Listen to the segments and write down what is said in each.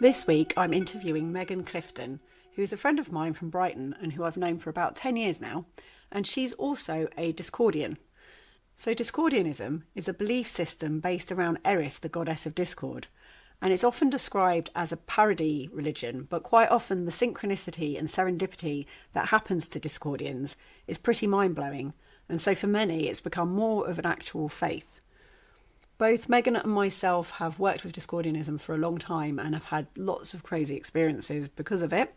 This week I'm interviewing Megan Clifton, who is a friend of mine from Brighton and who I've known for about 10 years now, and she's also a Discordian. So Discordianism is a belief system based around Eris, the goddess of discord, and it's often described as a parody religion, but quite often the synchronicity and serendipity that happens to Discordians is pretty mind-blowing, and so for many it's become more of an actual faith. Both Megan and myself have worked with Discordianism for a long time and have had lots of crazy experiences because of it.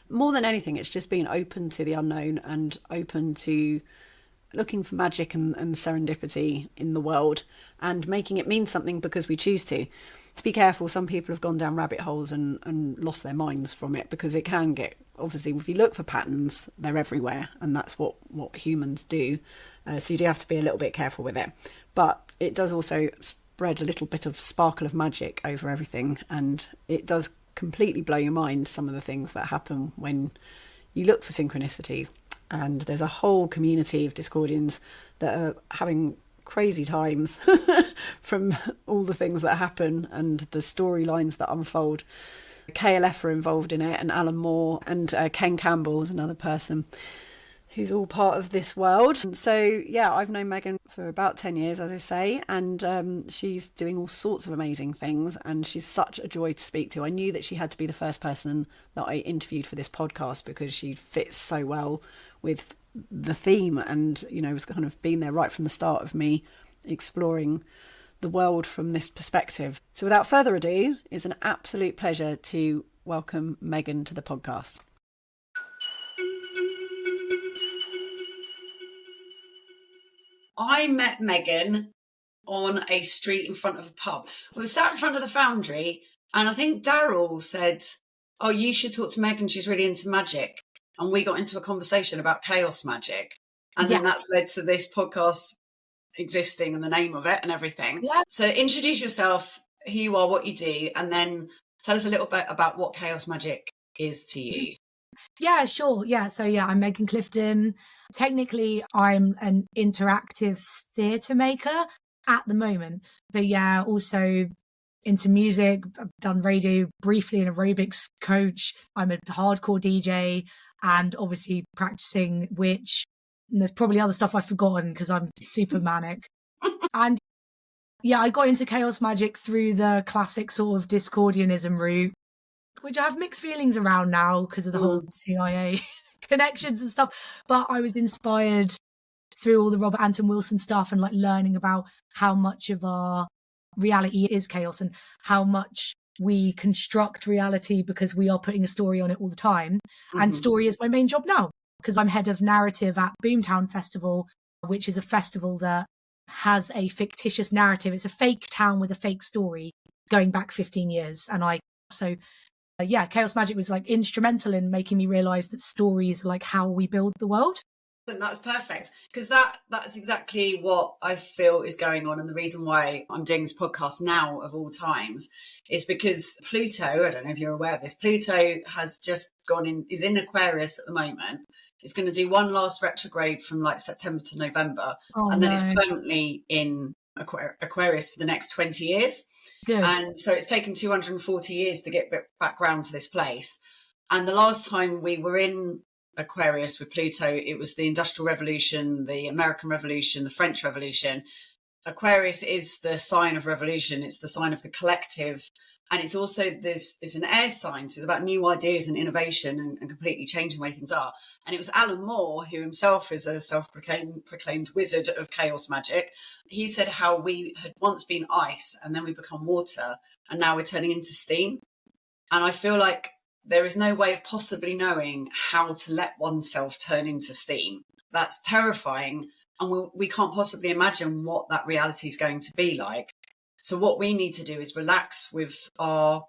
More than anything, it's just been open to the unknown and open to looking for magic and serendipity in the world and making it mean something because we choose to. To be careful, some people have gone down rabbit holes and lost their minds from it, because it can get, obviously, if you look for patterns, they're everywhere, and that's what humans do. So you do have to be a little bit careful with it. But it does also spread a little bit of sparkle of magic over everything, and it does completely blow your mind, some of the things that happen when you look for synchronicities. And there's a whole community of Discordians that are having crazy times from all the things that happen and the storylines that unfold. KLF are involved in it, and Alan Moore, and Ken Campbell is another person who's all part of this world. And so, yeah, I've known Megan for about 10 years, as I say, and she's doing all sorts of amazing things, and she's such a joy to speak to. I knew that she had to be the first person that I interviewed for this podcast because she fits so well with the theme, and, you know, was kind of been there right from the start of me exploring the world from this perspective. So without further ado, it's an absolute pleasure to welcome Megan to the podcast. I met Megan on a street in front of a pub. We were sat in front of the Foundry, and I think Daryl said, "Oh, you should talk to Megan, she's really into magic." And we got into a conversation about Chaos Magic. And then that's led to this podcast existing and the name of it and everything. Yeah. So introduce yourself, who you are, what you do, and then tell us a little bit about what Chaos Magic is to you. Yeah, sure. Yeah. So, I'm Megan Clifton. Technically, I'm an interactive theatre maker at the moment. But also into music. I've done radio, briefly an aerobics coach. I'm a hardcore DJ and obviously practicing witch. And there's probably other stuff I've forgotten because I'm super manic. And I got into Chaos Magic through the classic sort of Discordianism route, which I have mixed feelings around now because of the whole CIA connections and stuff. But I was inspired through all the Robert Anton Wilson stuff and like learning about how much of our reality is chaos and how much we construct reality because we are putting a story on it all the time. And story is my main job now because I'm head of narrative at Boomtown Festival, which is a festival that has a fictitious narrative. It's a fake town with a fake story going back 15 years. And Chaos Magic was like instrumental in making me realize that stories are like how we build the world. And that's perfect, because that's exactly what I feel is going on. And the reason why I'm doing this podcast now of all times is because Pluto, I don't know if you're aware of this, Pluto has just is in Aquarius at the moment. It's going to do one last retrograde from like September to November. Then it's permanently in Aquarius for the next 20 years. Good. And so it's taken 240 years to get back round to this place. And the last time we were in Aquarius with Pluto, it was the Industrial Revolution, the American Revolution, the French Revolution. Aquarius is the sign of revolution. It's the sign of the collective. And it's also it's an air sign. So it's about new ideas and innovation and completely changing the way things are. And it was Alan Moore, who himself is a self-proclaimed wizard of chaos magic. He said how we had once been ice and then we become water and now we're turning into steam. And I feel like there is no way of possibly knowing how to let oneself turn into steam. That's terrifying. And we can't possibly imagine what that reality is going to be like. So what we need to do is relax with our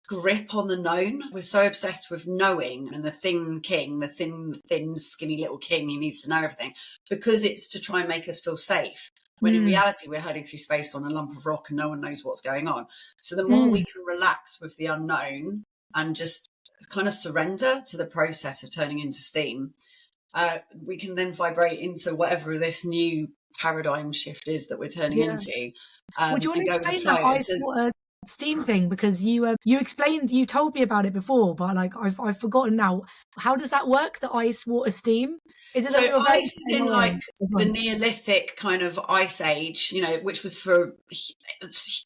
grip on the known. We're so obsessed with knowing and the thin king, the thin, skinny little king who needs to know everything, because it's to try and make us feel safe. When in reality, we're hurtling through space on a lump of rock and no one knows what's going on. So the more we can relax with the unknown and just kind of surrender to the process of turning into steam, we can then vibrate into whatever this new paradigm shift is that we're turning into. Would you want to explain that ice water steam thing, because you told me about it before, but like I've forgotten now. How does that work? The ice, water, steam? Is it So that you're very ice is in like the Neolithic kind of ice age, which was for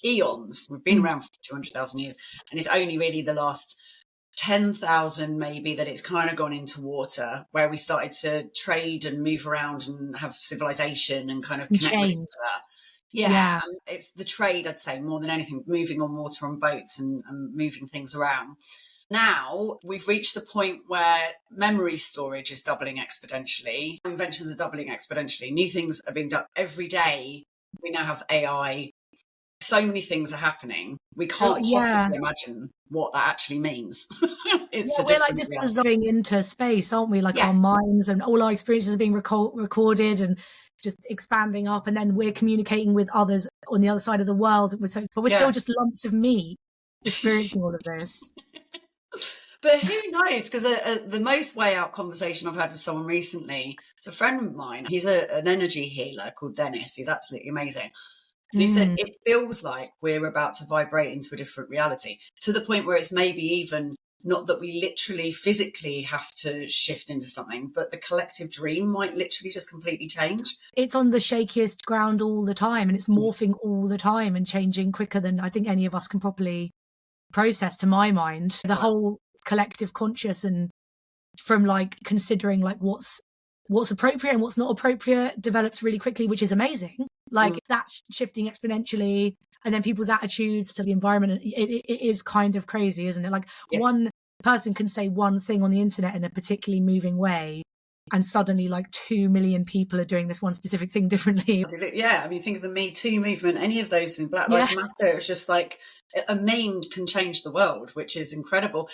eons. We've been around for 200,000 years, and it's only really the last 10,000 maybe that it's kind of gone into water, where we started to trade and move around and have civilization and kind of connect with each other. Yeah. It's the trade, I'd say, more than anything, moving on water on boats and moving things around. Now we've reached the point where memory storage is doubling exponentially. Inventions are doubling exponentially. New things are being done every day. We now have AI. So many things are happening. We can't possibly imagine what that actually means. We're like just dissolving into space, aren't we? Like our minds and all our experiences are being recorded and just expanding up, and then we're communicating with others on the other side of the world. But we're still just lumps of meat experiencing all of this. But who knows? Because the most way out conversation I've had with someone recently, it's a friend of mine. He's an energy healer called Dennis. He's absolutely amazing. And he said, it feels like we're about to vibrate into a different reality, to the point where it's maybe even not that we literally physically have to shift into something, but the collective dream might literally just completely change. It's on the shakiest ground all the time, and it's morphing all the time and changing quicker than I think any of us can properly process, to my mind. The whole collective conscious, and from like considering like what's appropriate and what's not appropriate, develops really quickly, which is amazing. Like that's shifting exponentially, and then people's attitudes to the environment, it is kind of crazy, isn't it? Like one person can say one thing on the internet in a particularly moving way, and suddenly like 2 million people are doing this one specific thing differently. Yeah, I mean, think of the Me Too movement, any of those things, Black Lives Matter. It's just like a meme can change the world, which is incredible.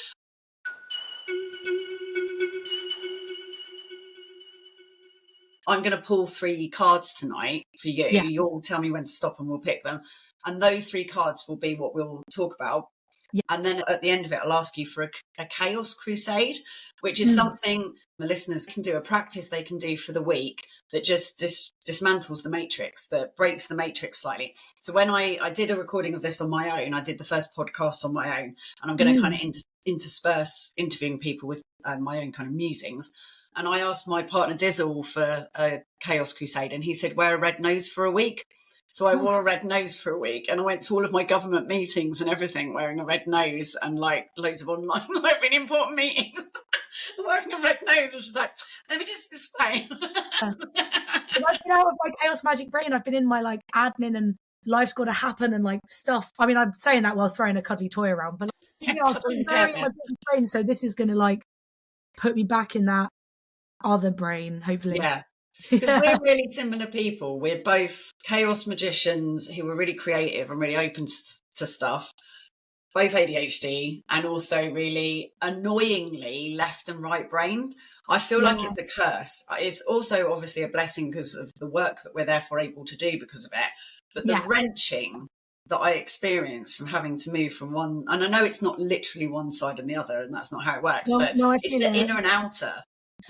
I'm going to pull 3 cards tonight for you. Yeah. You'll tell me when to stop and we'll pick them. And those 3 cards will be what we'll talk about. Yeah. And then at the end of it, I'll ask you for a chaos crusade, which is something the listeners can do, a practice they can do for the week that just dismantles the matrix, that breaks the matrix slightly. So when I did a recording of this on my own, I did the first podcast on my own, and I'm going to kind of intersperse interviewing people with my own kind of musings. And I asked my partner Dizzle for a chaos crusade, and he said, wear a red nose for a week. So I wore a red nose for a week, and I went to all of my government meetings and everything wearing a red nose, and like loads of online, like really important meetings, wearing a red nose, which is like, let me just explain. I've been out of my chaos magic brain. I've been in my like admin and life's got to happen and like stuff. I mean, I'm saying that while throwing a cuddly toy around, but like, I've been very in my business brain. So this is going to like put me back in that other brain, hopefully. Yeah, because we're really similar people. We're both chaos magicians who are really creative and really open to stuff, both ADHD and also really annoyingly left and right brain. I feel like it's a curse. It's also obviously a blessing because of the work that we're therefore able to do because of it. But the wrenching that I experience from having to move from one, and I know it's not literally one side and the other, and that's not how it works, but it's the inner and outer.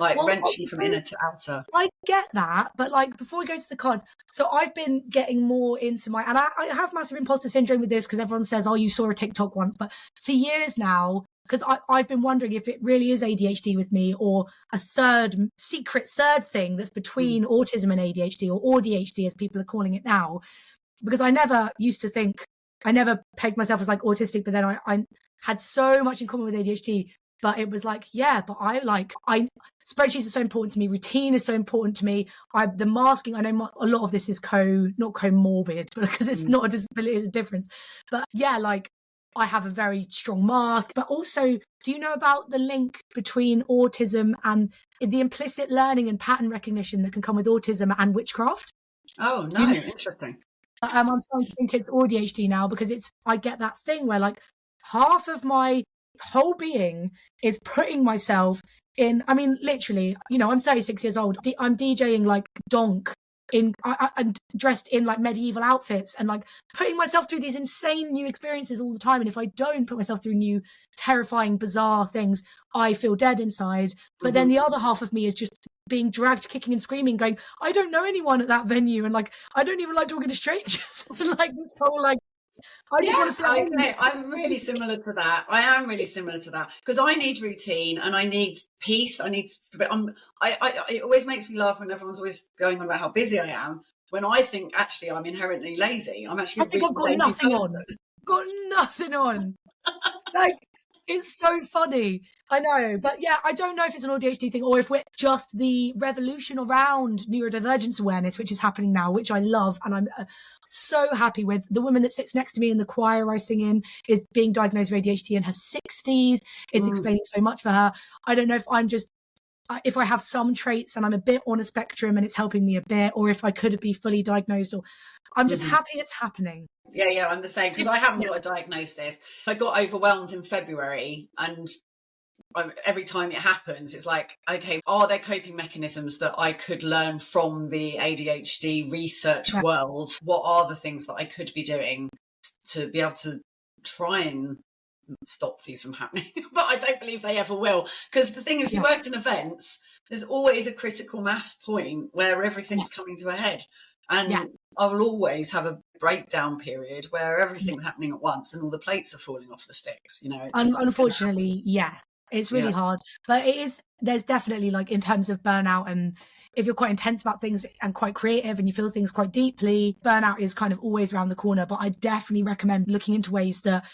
Like wrenching from inner to outer. I get that, but like before we go to the cards, so I've been getting more into and I have massive imposter syndrome with this because everyone says, oh, you saw a TikTok once, but for years now, because I've been wondering if it really is ADHD with me or a secret third thing that's between autism and ADHD, or ADHD as people are calling it now, because I never used to think, I never pegged myself as like autistic, but then I had so much in common with ADHD. But it was like, but spreadsheets are so important to me. Routine is so important to me. The masking, I know a lot of this is not comorbid, but because it's not a disability, it's a difference. But like I have a very strong mask. But also, do you know about the link between autism and the implicit learning and pattern recognition that can come with autism and witchcraft? Oh, no, interesting. I'm starting to think it's ADHD now, because I get that thing where like half of my whole being is putting myself in, I mean, literally, I'm 36 years old. I'm DJing like donk and dressed in like medieval outfits and like putting myself through these insane new experiences all the time. And if I don't put myself through new, terrifying, bizarre things, I feel dead inside. But then the other half of me is just being dragged, kicking and screaming, going, I don't know anyone at that venue. And like, I don't even like talking to strangers. And like this whole like I just want Yeah, to sit home. okay. I'm really similar to that. I am really similar to that because I need routine and I need peace. I need it always makes me laugh when everyone's always going on about how busy I am. When I think actually I'm inherently lazy. I'm actually I a think really I've got lazy nothing person. on. Got nothing on. Like, it's so funny. I know. But yeah, I don't know if it's an ADHD thing or if we're just the revolution around neurodivergence awareness, which is happening now, which I love. And I'm so happy with. The woman that sits next to me in the choir I sing in is being diagnosed with ADHD in her 60s. It's explaining so much for her. I don't know if I'm just, if I have some traits and I'm a bit on a spectrum and it's helping me a bit, or if I could be fully diagnosed, or I'm just happy it's happening. Yeah, I'm the same because I haven't got a diagnosis. I got overwhelmed in February and every time it happens, it's like, okay, are there coping mechanisms that I could learn from the ADHD research world? What are the things that I could be doing to be able to try and stop these from happening? But I don't believe they ever will. Because the thing is, if you work in events, there's always a critical mass point where everything's coming to a head. And I will always have a breakdown period where everything's happening at once and all the plates are falling off the sticks. You know, unfortunately, it's really hard. But there's definitely, like, in terms of burnout, and if you're quite intense about things and quite creative and you feel things quite deeply, burnout is kind of always around the corner. But I definitely recommend looking into ways that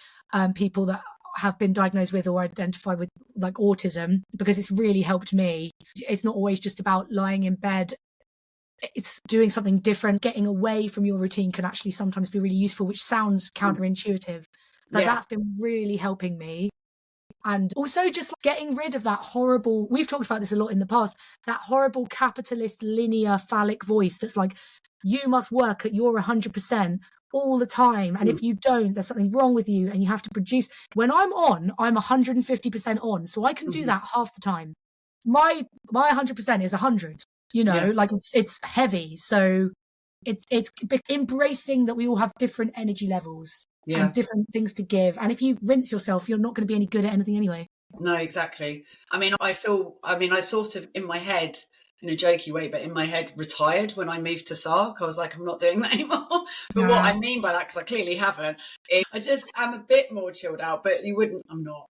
people that have been diagnosed with or identified with, like, autism, because it's really helped me. It's not always just about lying in bed. It's doing something different. Getting away from your routine can actually sometimes be really useful, which sounds counterintuitive. But that's been really helping me. And also just getting rid of that horrible, we've talked about this a lot in the past, that horrible capitalist linear phallic voice that's like, you must work at your 100% all the time. And if you don't, there's something wrong with you and you have to produce. When I'm 150% on. So I can do that half the time. My 100% is 100, you know, like it's heavy. So it's embracing that we all have different energy levels. And different things to give. And if you rinse yourself, you're not going to be any good at anything anyway. No, exactly. I mean, I sort of in my head, in a jokey way, but in my head, retired when I moved to Sark. I was like, I'm not doing that anymore. But what I mean by that, because I clearly haven't, is I just am a bit more chilled out, but I'm not.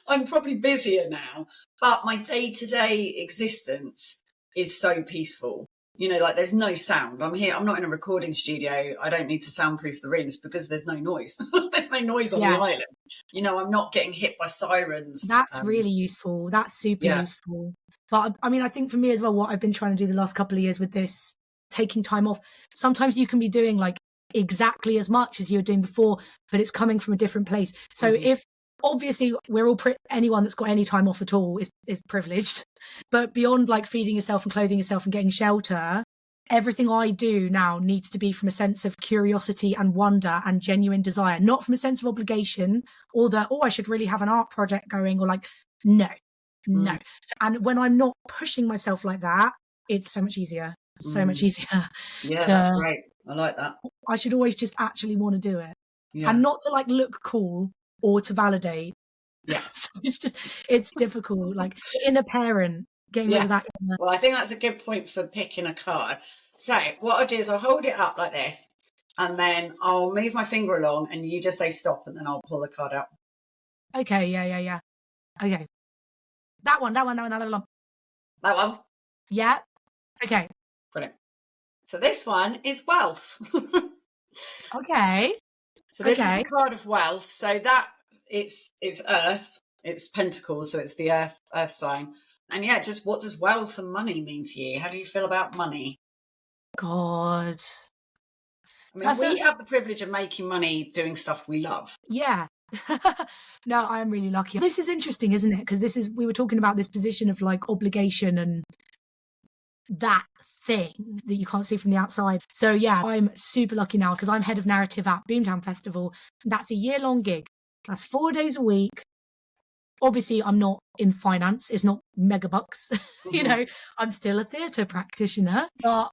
I'm probably busier now, but my day-to-day existence is so peaceful. You know, like, there's no sound. I'm here. I'm not in a recording studio. I don't need to soundproof the rooms because there's no noise. There's no noise on the island. You know, I'm not getting hit by sirens. That's really useful. That's super useful. But I mean, I think for me as well, what I've been trying to do the last couple of years with this, taking time off, sometimes you can be doing like exactly as much as you were doing before, but it's coming from a different place. So if, obviously, we're all anyone that's got any time off at all is privileged. But beyond, like, feeding yourself and clothing yourself and getting shelter, everything I do now needs to be from a sense of curiosity and wonder and genuine desire, not from a sense of obligation or that, I should really have an art project going, or like, no. And when I'm not pushing myself like that, it's so much easier. Much easier. Yeah, that's great. I like that. I should always just actually want to do it. And not to, like, look cool or to validate. So it's difficult, like inner parent, getting rid of that. Well, I think that's a good point for picking a card. So what I'll do is I'll hold it up like this and then I'll move my finger along and you just say stop and then I'll pull the card out. Okay, yeah. Okay. That one. That one. Yeah. Okay. Brilliant. So this one is wealth. Okay. So this is the card of wealth. So that it's earth, it's pentacles, so it's the earth sign. And just what does wealth and money mean to you? How do you feel about money? God. I mean, we have the privilege of making money doing stuff we love. Yeah. No, I am really lucky. This is interesting, isn't it? Because we were talking about this position of, like, obligation and that thing that you can't see from the outside. So yeah, I'm super lucky now because I'm head of narrative at Boomtown Festival. That's a year-long gig. That's 4 days a week. Obviously, I'm not in finance. It's not mega bucks. You know, I'm still a theatre practitioner, but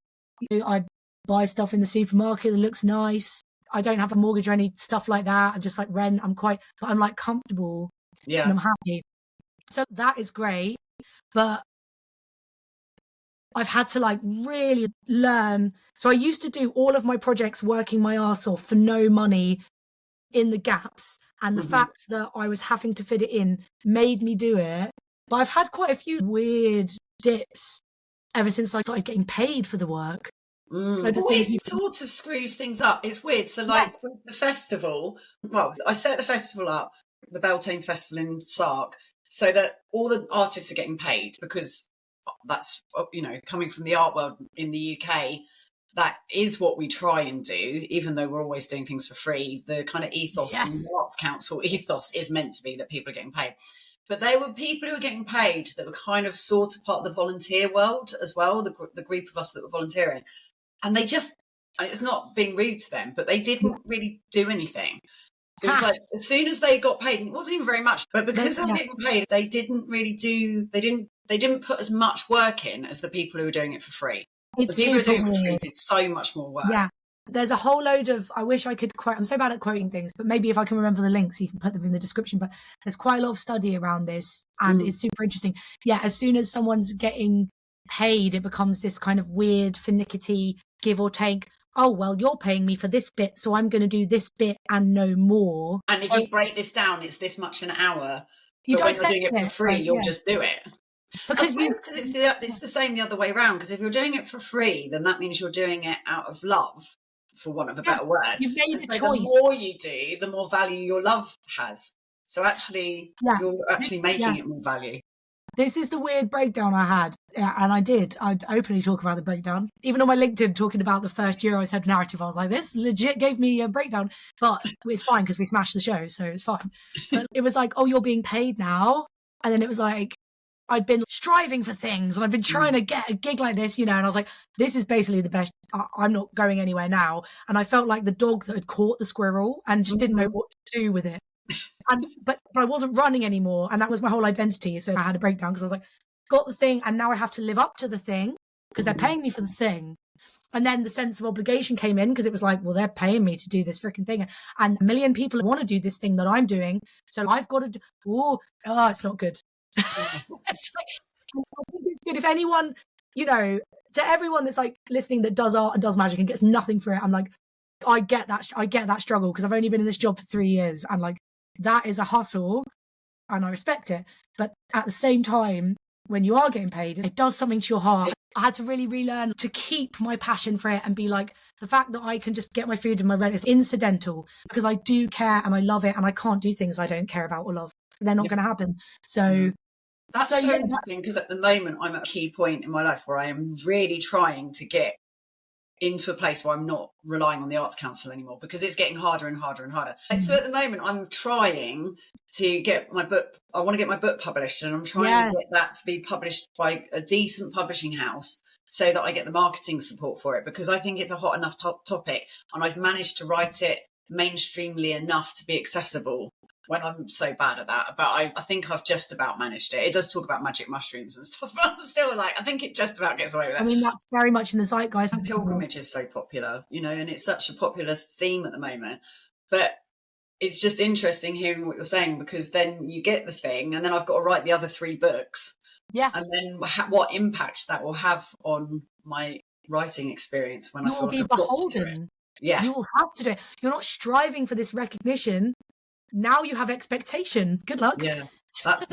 I buy stuff in the supermarket that looks nice. I don't have a mortgage or any stuff like that. I'm just like rent. But I'm like comfortable. And I'm happy. So that is great. But I've had to like really learn. So I used to do all of my projects working my arse off for no money in the gaps. And the fact that I was having to fit it in made me do it. But I've had quite a few weird dips ever since I started getting paid for the work. Always sort of screws things up. It's weird. So like with the festival, well, I set the festival up, the Beltane Festival in Sark, so that all the artists are getting paid, because that's, you know, coming from the art world in the UK, that is what we try and do, even though we're always doing things for free. The kind of ethos and the Arts Council ethos is meant to be that people are getting paid. But there were people who were getting paid that were kind of sort of part of the volunteer world as well, the group of us that were volunteering. And they just, it's not being rude to them, but they didn't really do anything. It was like, as soon as they got paid, and it wasn't even very much, but because they were getting paid, they didn't really do, they didn't put as much work in as the people who were doing it for free. It's the people who were doing it for free weird. did so much more work. Yeah. There's a whole load of, I wish I could quote, I'm so bad at quoting things, but maybe if I can remember the links, you can put them in the description. But there's quite a lot of study around this, and it's super interesting. Yeah, as soon as someone's getting paid, it becomes this kind of weird, finicky, give or take. Oh, well, you're paying me for this bit, so I'm going to do this bit and no more. And if you break this down, it's this much an hour. You but when you're doing it for free, you'll just do it. Because it's the same the other way around. Because if you're doing it for free, then that means you're doing it out of love, for want of a better word. You've made a choice. The more you do, the more value your love has. So actually, you're actually making it more value. This is the weird breakdown I had. And I'd openly talk about the breakdown. Even on my LinkedIn, talking about the first year I was head narrative, I was like, this legit gave me a breakdown. But it's fine because we smashed the show, so it's fine. But it was like, oh, you're being paid now. And then it was like, I'd been striving for things and I've been trying to get a gig like this, you know, and I was like, this is basically the best. I'm not going anywhere now. And I felt like the dog that had caught the squirrel and just didn't know what to do with it. But I wasn't running anymore, and that was my whole identity. So I had a breakdown because I was like, got the thing, and now I have to live up to the thing because they're paying me for the thing. And then the sense of obligation came in because it was like, well, they're paying me to do this freaking thing, and a million people want to do this thing that I'm doing, so I've got to do. It's not good. It's good if anyone, you know, to everyone that's like listening that does art and does magic and gets nothing for it. I'm like, I get that struggle because I've only been in this job for 3 years, and like that is a hustle, and I respect it. But at the same time, when you are getting paid, it does something to your heart. I had to really relearn to keep my passion for it and be like, the fact that I can just get my food and my rent is incidental because I do care and I love it, and I can't do things I don't care about or love. They're not going to happen. So that's so interesting because at the moment I'm at a key point in my life where I am really trying to get into a place where I'm not relying on the Arts Council anymore because it's getting harder and harder and harder. So at the moment I'm trying to get my book, I want to get my book published, and I'm trying to get that to be published by a decent publishing house so that I get the marketing support for it, because I think it's a hot enough topic, and I've managed to write it mainstreamly enough to be accessible when I'm so bad at that. But I think I've just about managed it. It does talk about magic mushrooms and stuff, but I'm still like, I think it just about gets away with it. I mean, that's very much in the zeitgeist. And pilgrimage is so popular, you know, and it's such a popular theme at the moment. But it's just interesting hearing what you're saying, because then you get the thing, and then I've got to write the other 3 books. Yeah. And then what impact that will have on my writing experience when I feel like I've got to do it. Yeah. You will have to do it. You're not striving for this recognition. Now you have expectation. Good luck. Yeah, that's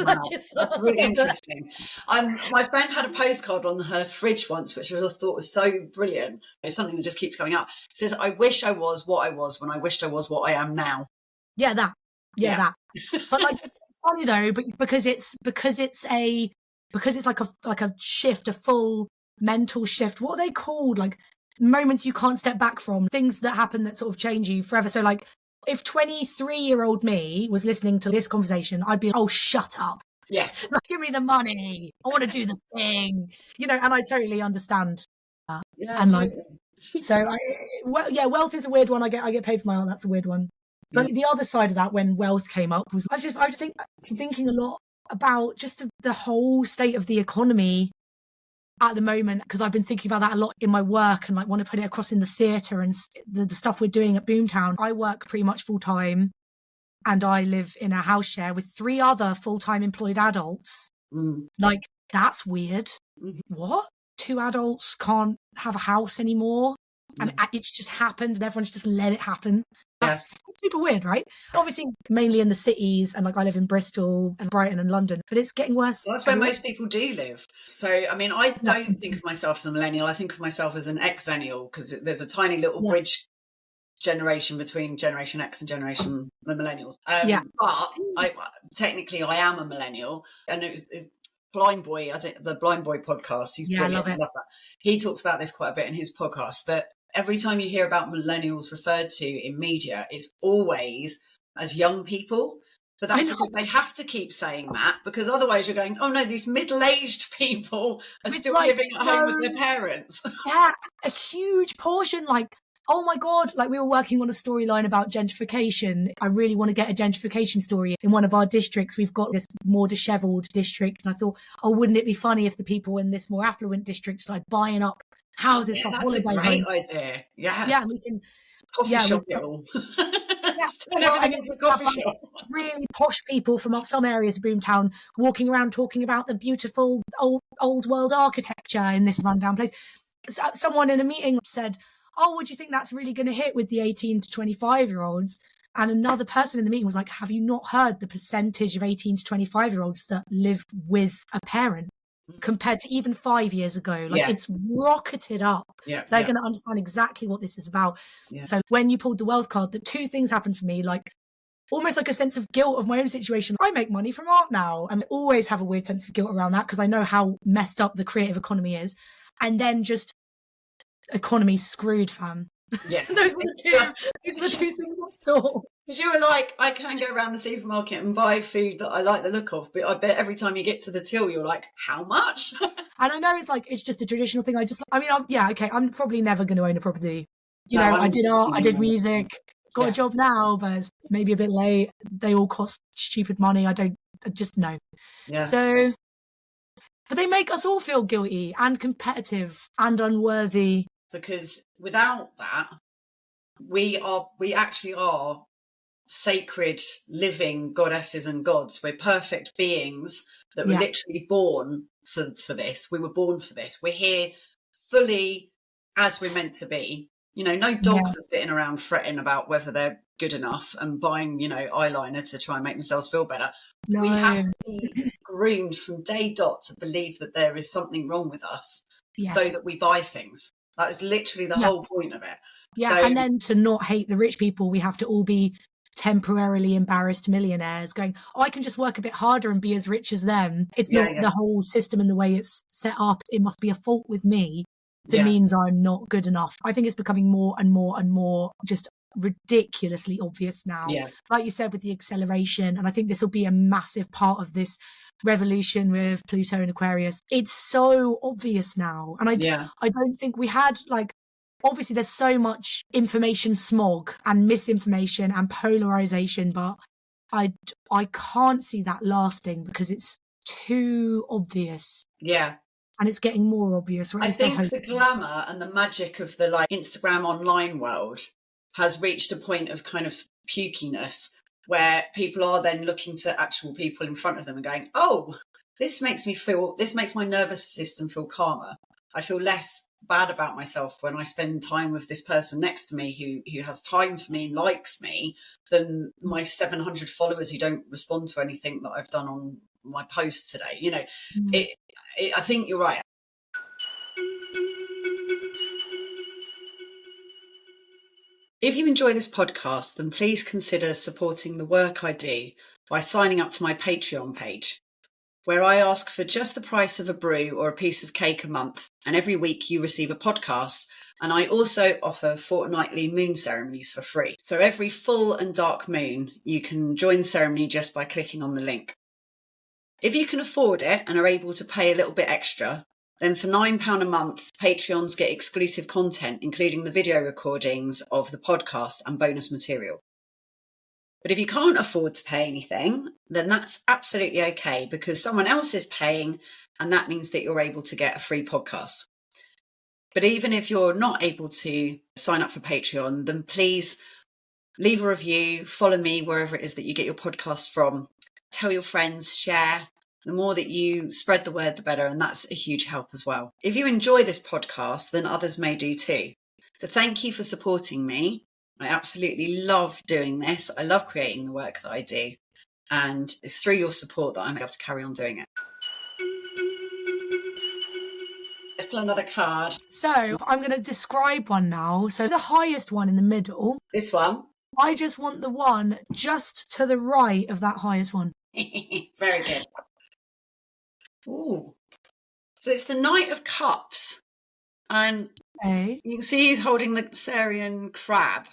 really interesting. My friend had a postcard on her fridge once, which I thought was so brilliant. It's something that just keeps coming up. It says, I wish I was what I was when I wished I was what I am now. Yeah, that. But like, it's funny though, because it's like a shift, a full mental shift. What are they called? Like moments you can't step back from, things that happen that sort of change you forever. So like, if 23-year-old me was listening to this conversation, I'd be like, oh, shut up. Yeah. Like, give me the money. I want to do the thing. You know, and I totally understand that. Yeah, and totally. Like, so wealth is a weird one. I get paid for my art. That's a weird one. But the other side of that, when wealth came up, was I just thinking a lot about just the whole state of the economy at the moment, because I've been thinking about that a lot in my work and like want to put it across in the theatre and the stuff we're doing at Boomtown. I work pretty much full time, and I live in a house share with 3 other full-time employed adults. Like, that's weird. What? two adults can't have a house anymore. And it's just happened and everyone's just let it happen. That's super weird, right? Obviously, it's mainly in the cities, and like I live in Bristol and Brighton and London, but it's getting worse. Well, that's where most people do live. So, I mean, I don't think of myself as a millennial. I think of myself as an exennial, because there's a tiny little bridge generation between Generation X and Generation the millennials. But technically, I am a millennial, and it's Blind Boy. The Blind Boy podcast. He's brilliant. I love that. He talks about this quite a bit in his podcast. That every time you hear about millennials referred to in media, it's always as young people. But that's because they have to keep saying that, because otherwise you're going, oh no, these middle-aged people are still living at home with their parents. Yeah, a huge portion, like, oh my God, like we were working on a storyline about gentrification. I really want to get a gentrification story in one of our districts. We've got this more dishevelled district. And I thought, oh, wouldn't it be funny if the people in this more affluent district started buying up houses for holiday homes? That's a great idea. Yeah, we can coffee shop it all. Really posh people from some areas of Boomtown walking around talking about the beautiful old world architecture in this rundown place. So someone in a meeting said, oh, would you think that's really going to hit with the 18 to 25-year-olds? And another person in the meeting was like, have you not heard the percentage of 18 to 25-year-olds that live with a parent compared to even 5 years ago? Like it's rocketed up. They're going to understand exactly what this is about. So when you pulled the wealth card, the two things happened for me, like almost like a sense of guilt of my own situation. I make money from art now, and I always have a weird sense of guilt around that because I know how messed up the creative economy is. And then just economy screwed, fam. Yeah. Those were the two things I thought. Because you were like, I can go around the supermarket and buy food that I like the look of, but I bet every time you get to the till, you're like, how much? And I know it's just a traditional thing. I'm probably never going to own a property. I did art, I did music, got a job now, but it's maybe a bit late. They all cost stupid money. I just know. Yeah. So, but they make us all feel guilty and competitive and unworthy. Because without that, we actually are sacred, living goddesses and gods. We're perfect beings that were literally born for this. We were born for this. We're here fully as we're meant to be. No dogs are sitting around fretting about whether they're good enough and buying, eyeliner to try and make themselves feel better. No. We have to be groomed from day dot to believe that there is something wrong with us so that we buy things. That is literally the whole point of it. Yeah, and then to not hate the rich people, we have to all be temporarily embarrassed millionaires going, oh, I can just work a bit harder and be as rich as them. It's not the whole system and the way it's set up. It must be a fault with me that means I'm not good enough. I think it's becoming more and more and more just ridiculously obvious now. Yeah. Like you said, with the acceleration, and I think this will be a massive part of this revolution with Pluto and Aquarius. It's so obvious now. And I don't think we had, like, obviously there's so much information smog and misinformation and polarization, but I can't see that lasting because it's too obvious. Yeah. And it's getting more obvious. I think the glamour and the magic of the Instagram online world has reached a point of kind of pukiness where people are then looking to actual people in front of them and going, oh, this makes my nervous system feel calmer. I feel less bad about myself when I spend time with this person next to me who has time for me and likes me than my 700 followers who don't respond to anything that I've done on my post today. I think you're right. If you enjoy this podcast, then please consider supporting the work I do by signing up to my Patreon page, where I ask for just the price of a brew or a piece of cake a month, and every week you receive a podcast, and I also offer fortnightly moon ceremonies for free. So every full and dark moon, you can join the ceremony just by clicking on the link. If you can afford it and are able to pay a little bit extra, then for £9 a month, Patreons get exclusive content, including the video recordings of the podcast and bonus material. But if you can't afford to pay anything, then that's absolutely okay because someone else is paying, and that means that you're able to get a free podcast. But even if you're not able to sign up for Patreon, then please leave a review, follow me wherever it is that you get your podcasts from, tell your friends, share, The more that you spread the word, the better. And that's a huge help as well. If you enjoy this podcast, then others may do too. So thank you for supporting me. I absolutely love doing this. I love creating the work that I do. And it's through your support that I'm able to carry on doing it. Let's pull another card. So I'm going to describe one now. So the highest one in the middle. This one. I just want the one just to the right of that highest one. Very good. Ooh. So it's the Knight of Cups. And you can see he's holding the Sarian crab.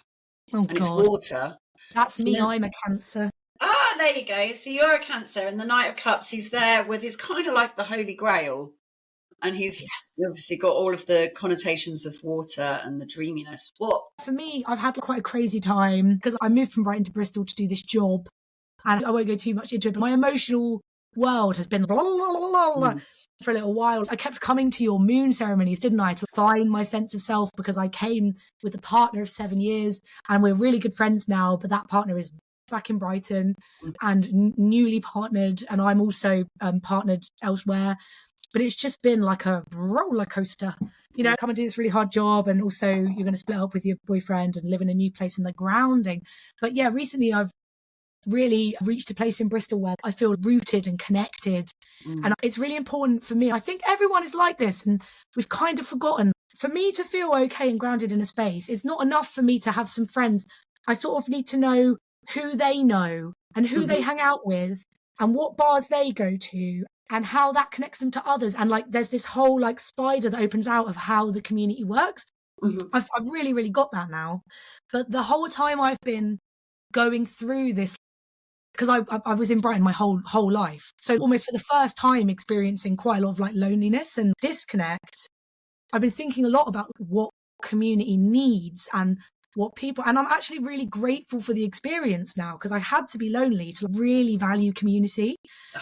Oh, and God. It's water. That's me. I'm a Cancer. Ah, there you go. So you're a Cancer. And the Knight of Cups, he's there with his kind of like the Holy Grail. And he's obviously got all of the connotations of water and the dreaminess. What? For me, I've had quite a crazy time because I moved from Brighton to Bristol to do this job. And I won't go too much into it, but my emotional world has been blah, blah, blah, blah, for a little while. I kept coming to your moon ceremonies, didn't I, to find my sense of self, because I came with a partner of 7 years and we're really good friends now, but that partner is back in Brighton and newly partnered, and I'm also partnered elsewhere. But it's just been like a roller coaster. You know, come and do this really hard job, and also you're going to split up with your boyfriend and live in a new place, and the grounding. But yeah, recently I've really reached a place in Bristol where I feel rooted and connected. And it's really important for me. I think everyone is like this, and we've kind of forgotten. For me to feel okay and grounded in a space, it's not enough for me to have some friends. I sort of need to know who they know and who they hang out with and what bars they go to and how that connects them to others. And like, there's this whole like spider that opens out of how the community works. I've really, really got that now. But the whole time I've been going through this, because I was in Brighton my whole life. So almost for the first time experiencing quite a lot of like loneliness and disconnect, I've been thinking a lot about what community needs and what people, and I'm actually really grateful for the experience now, because I had to be lonely to really value community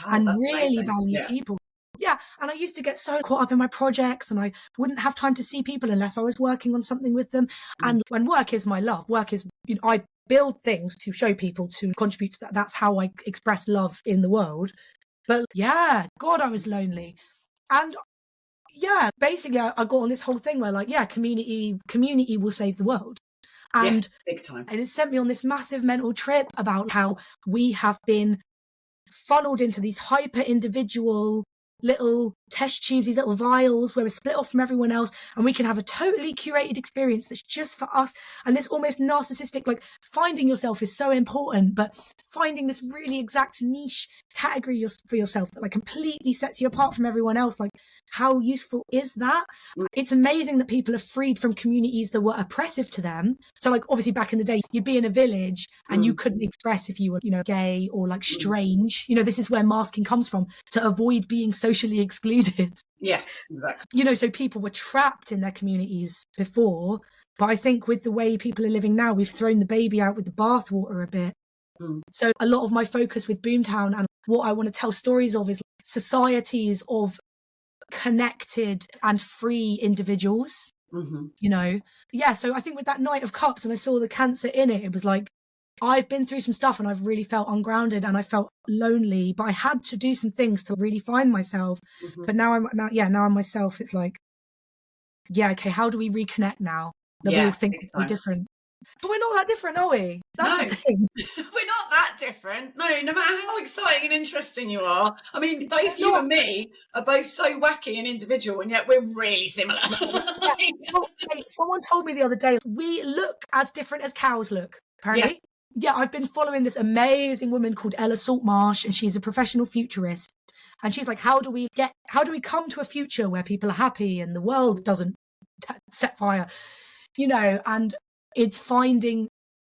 and really value people. Yeah. And I used to get so caught up in my projects and I wouldn't have time to see people unless I was working on something with them. And when work is my love, work is, you know, I build things to show people, to contribute to that. That's how I express love in the world. But yeah, God, I was lonely. And yeah, basically I got on this whole thing where like, yeah, community will save the world. And big time. And it sent me on this massive mental trip about how we have been funneled into these hyper individual little test tubes, these little vials where we're split off from everyone else, and we can have a totally curated experience that's just for us. And this almost narcissistic, like, finding yourself is so important, but finding this really exact niche category for yourself that like completely sets you apart from everyone else, like, how useful is that? It's amazing that people are freed from communities that were oppressive to them. So like, obviously back in the day, you'd be in a village and you couldn't express if you were, you know, gay or like strange. You know, this is where masking comes from, to avoid being socially excluded. Yes, exactly. You know, so people were trapped in their communities before. But I think with the way people are living now, we've thrown the baby out with the bathwater a bit. So a lot of my focus with Boomtown and what I want to tell stories of is societies of connected and free individuals. You know, yeah. So I think with that Knight of Cups, and I saw the Cancer in it, it was like, I've been through some stuff and I've really felt ungrounded and I felt lonely, but I had to do some things to really find myself. But now I'm myself. It's like, yeah, okay, how do we reconnect now that we all think it's so different? But we're not that different, are we? That's the thing. We're not that different. No matter how exciting and interesting you are. I mean, both you and me are both so wacky and individual, and yet we're really similar. Well, someone told me the other day, we look as different as cows look, apparently. Yeah, I've been following this amazing woman called Ella Saltmarsh, and she's a professional futurist. And she's like, how do we come to a future where people are happy and the world doesn't set fire? You know, and it's finding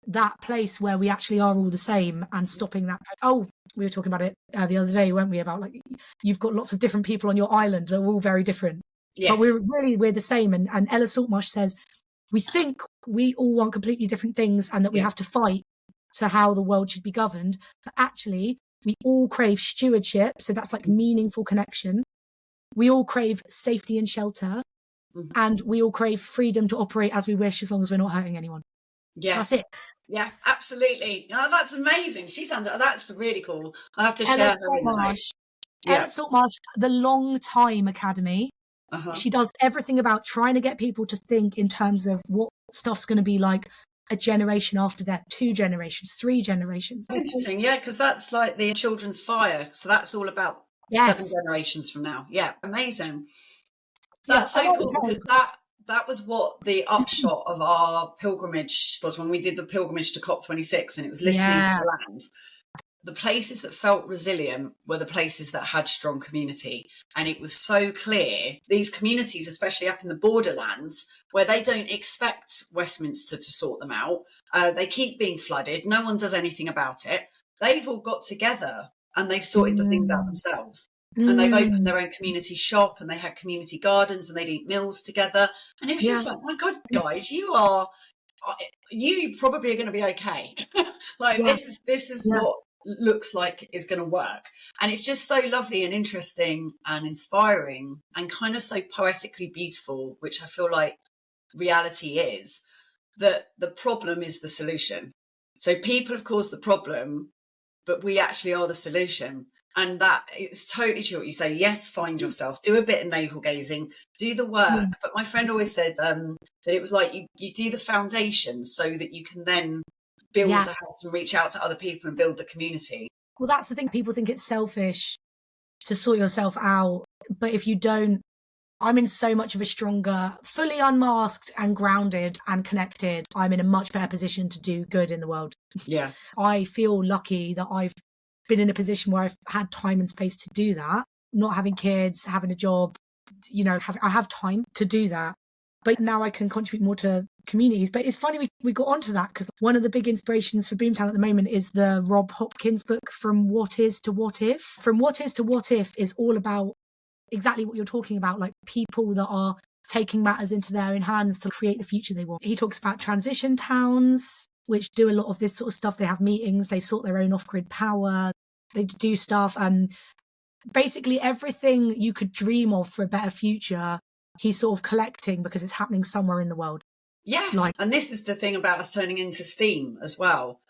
that place where we actually are all the same and stopping that. Oh, we were talking about it the other day, weren't we? About like, you've got lots of different people on your island that are all very different. Yes. But we're the same. And Ella Saltmarsh says, we think we all want completely different things and that we have to fight to how the world should be governed. But actually, we all crave stewardship. So that's like meaningful connection. We all crave safety and shelter. And we all crave freedom to operate as we wish, as long as we're not hurting anyone. Yeah, that's it. Yeah, absolutely. Oh, that's amazing. That's really cool. I have to share her. Yeah. Ella Saltmarsh, the Long Time Academy. She does everything about trying to get people to think in terms of what stuff's going to be like a generation after that, 2 generations, 3 generations. That's interesting, yeah, because that's like the Children's Fire. So that's all about 7 generations from now. Yeah, amazing. That's so cool, because that was what the upshot of our pilgrimage was when we did the pilgrimage to COP26, and it was listening to the land. The places that felt resilient were the places that had strong community. And it was so clear, these communities, especially up in the borderlands, where they don't expect Westminster to sort them out, they keep being flooded, no one does anything about it. They've all got together and they've sorted the things out themselves. And they've opened their own community shop, and they had community gardens, and they'd eat meals together. And it was just like, my God, guys, you probably are going to be okay. This is what looks like is going to work. And it's just so lovely and interesting and inspiring and kind of so poetically beautiful, which I feel like reality is, that the problem is the solution. So people have caused the problem, but we actually are the solution. And that it's totally true what you say. Yes, find yourself, do a bit of navel gazing, do the work. But my friend always said that it was like you do the foundation so that you can then build the house and reach out to other people and build the community. Well, that's the thing. People think it's selfish to sort yourself out. But if you don't, I'm in so much of a stronger, fully unmasked and grounded and connected. I'm in a much better position to do good in the world. Yeah. I feel lucky that I've been in a position where I've had time and space to do that. Not having kids, having a job, I have time to do that. But now I can contribute more to communities. But it's funny we got onto that because one of the big inspirations for Boomtown at the moment is the Rob Hopkins book, From What Is to What If. From What Is to What If is all about exactly what you're talking about, like people that are taking matters into their own hands to create the future they want. He talks about transition towns, which do a lot of this sort of stuff. They have meetings, they sort their own off-grid power, they do stuff. Basically everything you could dream of for a better future, he's sort of collecting because it's happening somewhere in the world. Yes, and this is the thing about us turning into steam as well.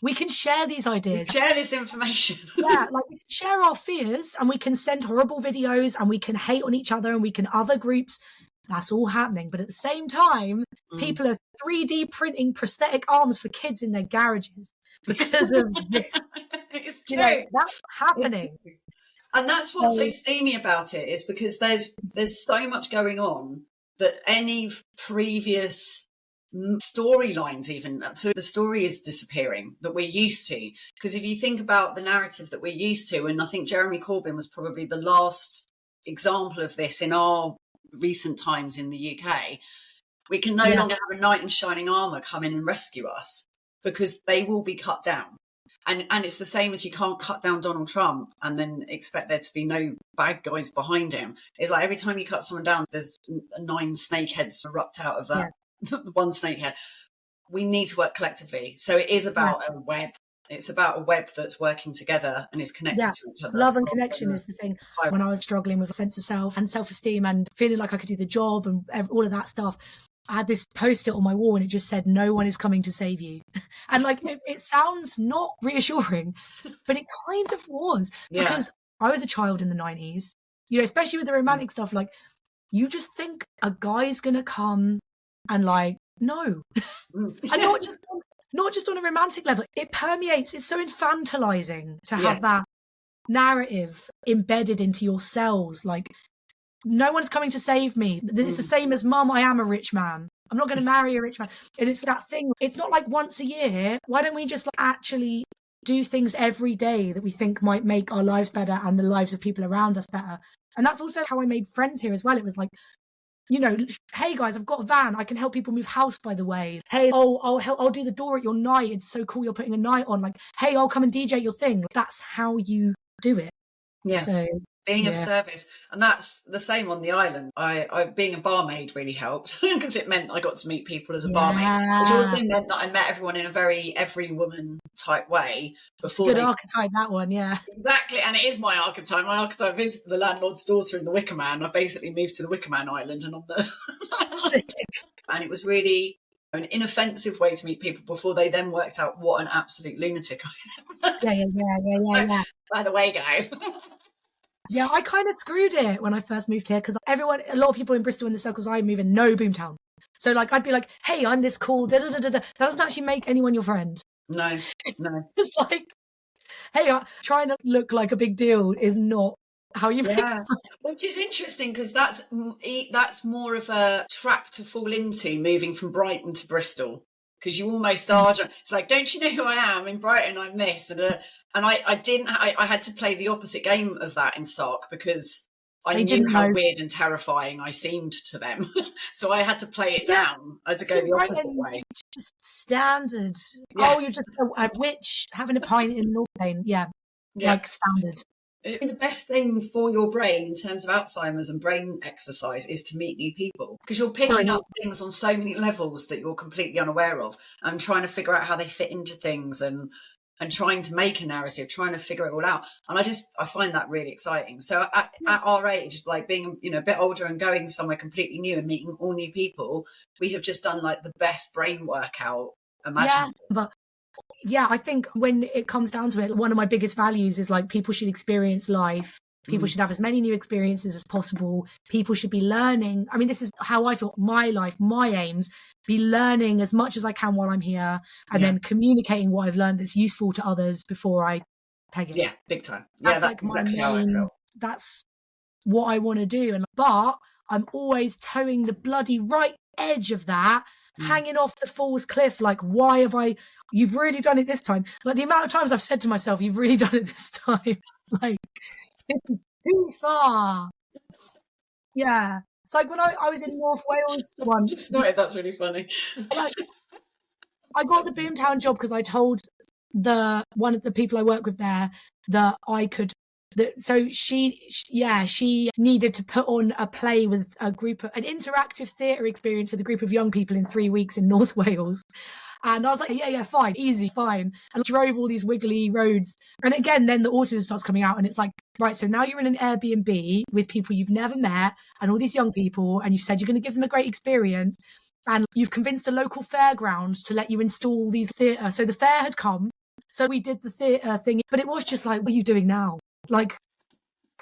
We can share these ideas. Share this information. Yeah, like we can share our fears and we can send horrible videos and we can hate on each other and we can other groups. That's all happening. But at the same time, people are 3D printing prosthetic arms for kids in their garages because of this. It's true. That's happening. And that's what's so steamy about it, is because there's so much going on that any previous storylines, even, so the story is disappearing that we're used to. Because if you think about the narrative that we're used to, and I think Jeremy Corbyn was probably the last example of this in our recent times in the UK, we can no longer have a knight in shining armour come in and rescue us because they will be cut down. And it's the same as you can't cut down Donald Trump and then expect there to be no bad guys behind him. It's like every time you cut someone down, there's 9 snakeheads erupt out of that one snakehead. We need to work collectively. So it is about a web. It's about a web that's working together and is connected to each other. Love and connection is the thing. When I was struggling with a sense of self and self-esteem and feeling like I could do the job and all of that stuff, I had this post-it on my wall and it just said, "No one is coming to save you." And like, it sounds not reassuring, but it kind of was, because I was a child in the 90s, especially with the romantic stuff. Like, you just think a guy's going to come and like, no. And not just on a romantic level, it permeates. It's so infantilizing to have that narrative embedded into your cells. Like, no one's coming to save me. It's the same as, "Mum, I am a rich man. I'm not going to marry a rich man." And it's that thing. It's not like once a year. Why don't we just actually do things every day that we think might make our lives better and the lives of people around us better? And that's also how I made friends here as well. It was like, "Hey guys, I've got a van. I can help people move house, by the way. Hey, I'll do the door at your night. It's so cool you're putting a night on. Like, hey, I'll come and DJ your thing." That's how you do it. Yeah. So being of service. And that's the same on the island. I being a barmaid really helped because it meant I got to meet people as a barmaid, which also meant that I met everyone in a very every woman type way before. Good archetype, that one. Exactly. And it is my archetype. My archetype is the landlord's daughter in the Wicker Man. I've basically moved to the Wicker Man Island and on the and it was really an inoffensive way to meet people before they then worked out what an absolute lunatic I am. Yeah. By the way, guys. Yeah, I kind of screwed it when I first moved here because a lot of people in Bristol in the circles I move in know Boomtown. So like, I'd be like, hey, I'm this cool, da da da da da. That doesn't actually make anyone your friend. No. It's like, hey, trying to look like a big deal is not how you make friends. Which is interesting because that's more of a trap to fall into moving from Brighton to Bristol, because you almost are. It's like, don't you know who I am? In Brighton, I'm this. And I had to play the opposite game of that in SOC because I knew how weird and terrifying I seemed to them. So I had to play it down. I had to go the opposite way. Just standard. Yeah. Oh, you're just a witch having a pint in North Lane. Yeah, like standard. The best thing for your brain in terms of Alzheimer's and brain exercise is to meet new people, because you're picking up things on so many levels that you're completely unaware of, and trying to figure out how they fit into things and trying to make a narrative, trying to figure it all out. And I find that really exciting. So at our age, like being, a bit older and going somewhere completely new and meeting all new people, we have just done like the best brain workout imaginable. Yeah, I think when it comes down to it, one of my biggest values is like people should experience life. People should have as many new experiences as possible. People should be learning. I mean, this is how I feel. My life, my aims, be learning as much as I can while I'm here, and then communicating what I've learned that's useful to others before I peg it. Yeah, big time. That's like exactly how I feel. That's what I want to do. But I'm always towing the bloody right edge of that, hanging off the falls cliff. Like, why have you've really done it this time? Like the amount of times I've said to myself, you've really done it this time. Like, this is too far. Yeah. It's like when I was in North Wales once. That's really funny. Like, I got the Boomtown job because I told one of the people I work with there that I could. So she needed to put on a play with an interactive theatre experience with a group of young people in 3 weeks in North Wales. And I was like, yeah, fine, easy, fine. And I drove all these wiggly roads. And again, then the autism starts coming out, and it's like, right, so now you're in an Airbnb with people you've never met and all these young people, and you said you're going to give them a great experience. And you've convinced a local fairground to let you install these theatre. So the fair had come. So we did the theatre thing. But it was just like, what are you doing now? Like,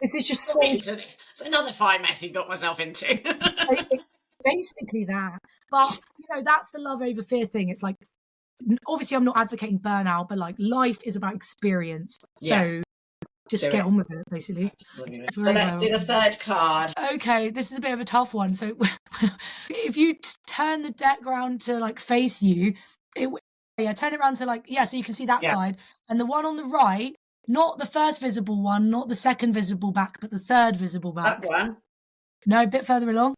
this is just it's another fire mess you got myself into. Basically that. But, that's the love over fear thing. It's like, obviously I'm not advocating burnout, but like life is about experience. So just get on with it, basically. So let's do the third card. Okay, this is a bit of a tough one. So if you turn the deck round to like face you, turn it around to like, so you can see that side. And the one on the right, not the first visible one, not the second visible back, but the third visible back. That one? No, a bit further along.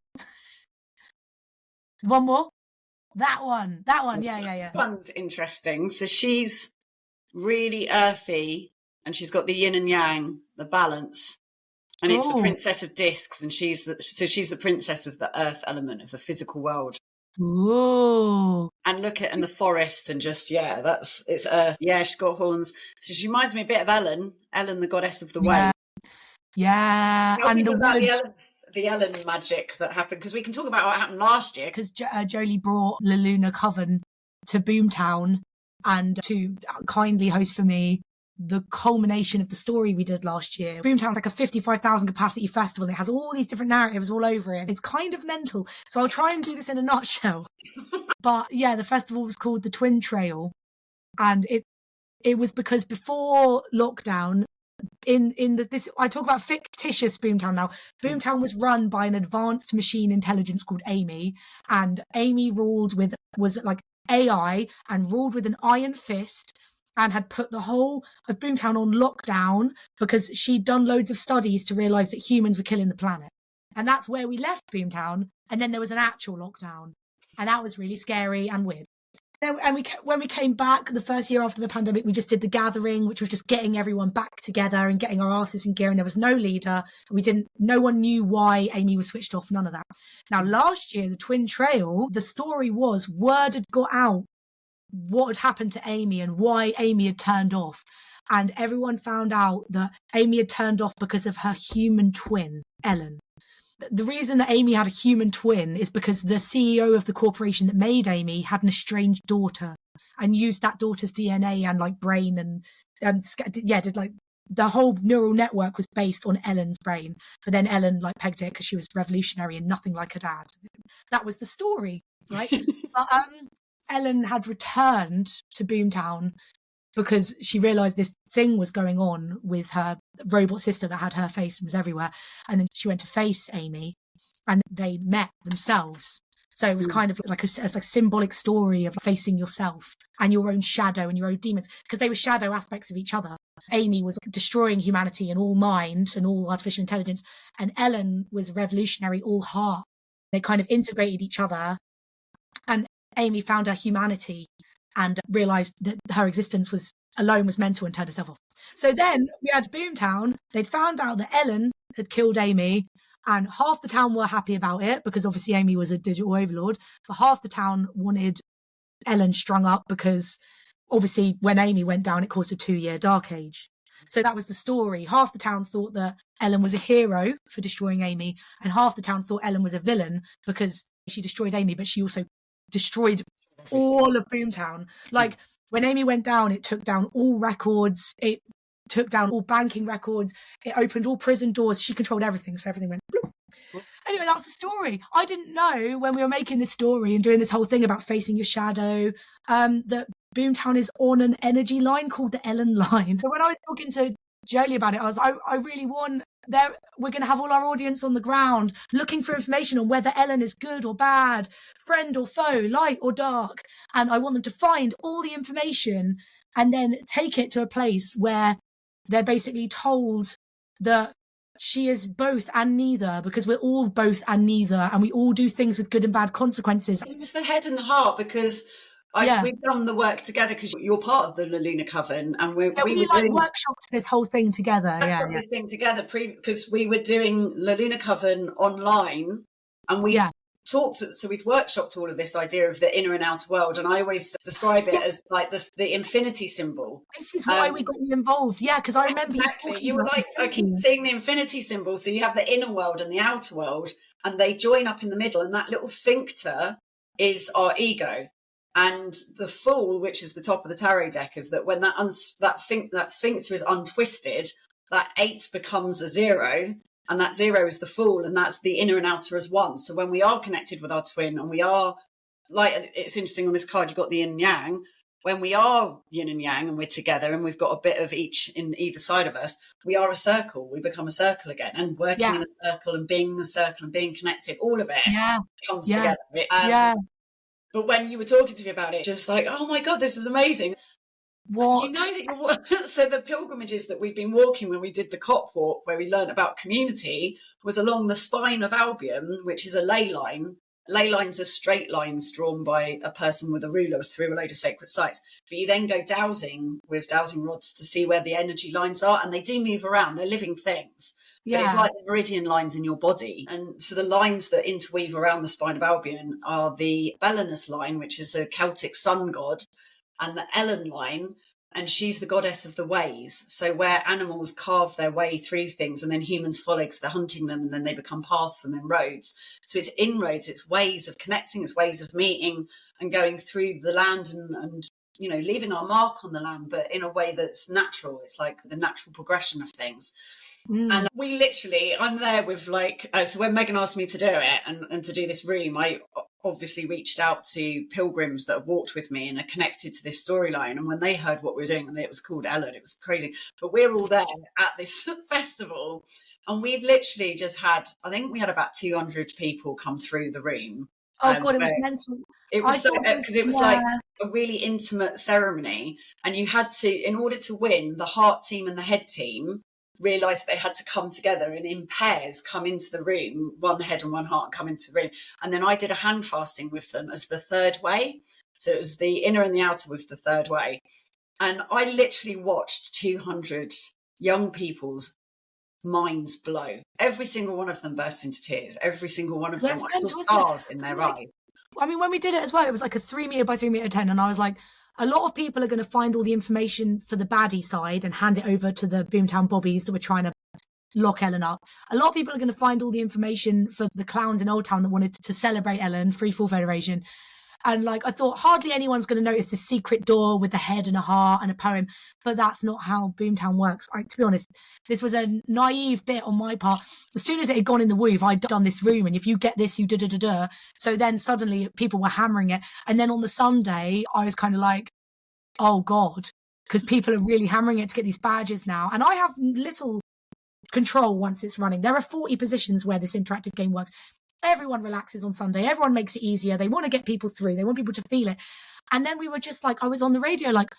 One more. That one. Yeah. That one's interesting. So she's really earthy, and she's got the yin and yang, the balance. And it's the Princess of Discs, and she's the princess of the earth element of the physical world. Ooh. And look at in the forest, and just it's earth. Yeah, she's got horns. So she reminds me a bit of Ellen, the goddess of the way. Yeah. And the Ellen magic that happened, because we can talk about what happened last year. Because Jolie brought La Luna Coven to Boomtown and to kindly host for me the culmination of the story we did last year. Boomtown's like a 55,000 capacity festival. It has all these different narratives all over it. It's kind of mental. So I'll try and do this in a nutshell. But the festival was called the Twin Trail. And it was because before lockdown, I talk about fictitious Boomtown now. Boomtown was run by an advanced machine intelligence called Amy, and Amy was like AI and ruled with an iron fist, and had put the whole of Boomtown on lockdown because she'd done loads of studies to realise that humans were killing the planet. And that's where we left Boomtown, and then there was an actual lockdown, and that was really scary and weird. And when we came back the first year after the pandemic, we just did the gathering, which was just getting everyone back together and getting our asses in gear. And there was no leader. No one knew why Amy was switched off. None of that. Now, last year, the Twin Trail, the story was word had got out what had happened to Amy and why Amy had turned off. And everyone found out that Amy had turned off because of her human twin, Ellen. The reason that Amy had a human twin is because the CEO of the corporation that made Amy had an estranged daughter and used that daughter's DNA and like brain and did like the whole neural network was based on Ellen's brain, but then Ellen like pegged it because she was revolutionary and nothing like her dad. That was the story, right? But Ellen had returned to Boomtown because she realized this thing was going on with her robot sister that had her face and was everywhere. And then she went to face Amy and they met themselves. So it was kind of like a symbolic story of facing yourself and your own shadow and your own demons, because they were shadow aspects of each other. Amy was destroying humanity and all mind and all artificial intelligence. And Ellen was revolutionary, all heart. They kind of integrated each other. And Amy found her humanity and realized that her existence was alone was mental and turned herself off. So then we had Boomtown. They'd found out that Ellen had killed Amy, and half the town were happy about it because obviously Amy was a digital overlord, but half the town wanted Ellen strung up because obviously when Amy went down, it caused a 2-year dark age. So that was the story. Half the town thought that Ellen was a hero for destroying Amy, and half the town thought Ellen was a villain because she destroyed Amy, but she also destroyed all of Boomtown. Like when Amy went down, it took down all records. It took down all banking records. It opened all prison doors. She controlled everything. So everything went bloop. Anyway, that was the story. I didn't know when we were making this story and doing this whole thing about facing your shadow, that Boomtown is on an energy line called the Ellen line. So when I was talking to Jolie about it, I really want we're going to have all our audience on the ground looking for information on whether Ellen is good or bad, friend or foe, light or dark. And I want them to find all the information and then take it to a place where they're basically told that she is both and neither, because we're all both and neither, and we all do things with good and bad consequences. It was the head and the heart, because we've done the work together because you're part of the La Luna Coven, and we were doing workshops this whole thing together. This thing together because we were doing La Luna Coven online, and we talked. So we'd workshopped all of this idea of the inner and outer world, and I always describe it as like the infinity symbol. This is why we got you involved, because I remember you were like, I keep seeing the infinity symbol. So you have the inner world and the outer world, and they join up in the middle, and that little sphincter is our ego. And the Fool, which is the top of the tarot deck, is that when that sphincter is untwisted, that 8 becomes a 0, and that 0 is the Fool, and that's the inner and outer as one. So when we are connected with our twin, and we are, like, it's interesting on this card, you've got the yin and yang. When we are yin and yang and we're together and we've got a bit of each in either side of us, we are a circle. We become a circle again, and working in a circle and being in the circle and being connected, all of it comes together. But when you were talking to me about it, just like, oh my God, this is amazing. What? You know that so the pilgrimages that we've been walking when we did the Cop Walk, where we learned about community, was along the spine of Albion, which is a ley line. Ley lines are straight lines drawn by a person with a ruler through a load of sacred sites. But you then go dowsing with dowsing rods to see where the energy lines are, and they do move around. They're living things. But it's like the meridian lines in your body. And so the lines that interweave around the spine of Albion are the Belenus line, which is a Celtic sun god, and the Ellen line, and she's the goddess of the ways. So where animals carve their way through things and then humans follow because they're hunting them, and then they become paths and then roads. So it's inroads, it's ways of connecting, it's ways of meeting and going through the land and you know, leaving our mark on the land, but in a way that's natural. It's like the natural progression of things. And we literally, I'm there with like, so when Megan asked me to do it and to do this room, I obviously reached out to pilgrims that have walked with me and are connected to this storyline. And when they heard what we were doing, and it was called Ellen, it was crazy. But we're all there at this festival, and we've literally just had, I think we had about 200 people come through the room. Oh God, it was mental. It was so, because it was like a really intimate ceremony, and you had to, in order to win, the heart team and the head team realised they had to come together and in pairs come into the room, one head and one heart, and come into the room. And then I did a hand fasting with them as the third way. So it was the inner and the outer with the third way. And I literally watched 200 young people's minds blow. Every single one of them burst into tears. Every single one of them saw stars in their eyes. I mean, when we did it as well, it was like a 3 metre by 3 metre tent. And I was like, a lot of people are going to find all the information for the baddie side and hand it over to the Boomtown Bobbies that were trying to lock Ellen up. A lot of people are going to find all the information for the clowns in Old Town that wanted to celebrate Ellen, Free Fall Federation. And like, I thought hardly anyone's going to notice this secret door with a head and a heart and a poem, but that's not how Boomtown works. To be honest, this was a naive bit on my part. As soon as it had gone in the woof, I'd done this room, and if you get this, you da-da-da-da. So then suddenly people were hammering it. And then on the Sunday, I was kind of like, oh God, because people are really hammering it to get these badges now. And I have little control once it's running. There are 40 positions where this interactive game works. Everyone relaxes on Sunday. Everyone makes it easier. They want to get people through. They want people to feel it. And then we were just like, I was on the radio, like,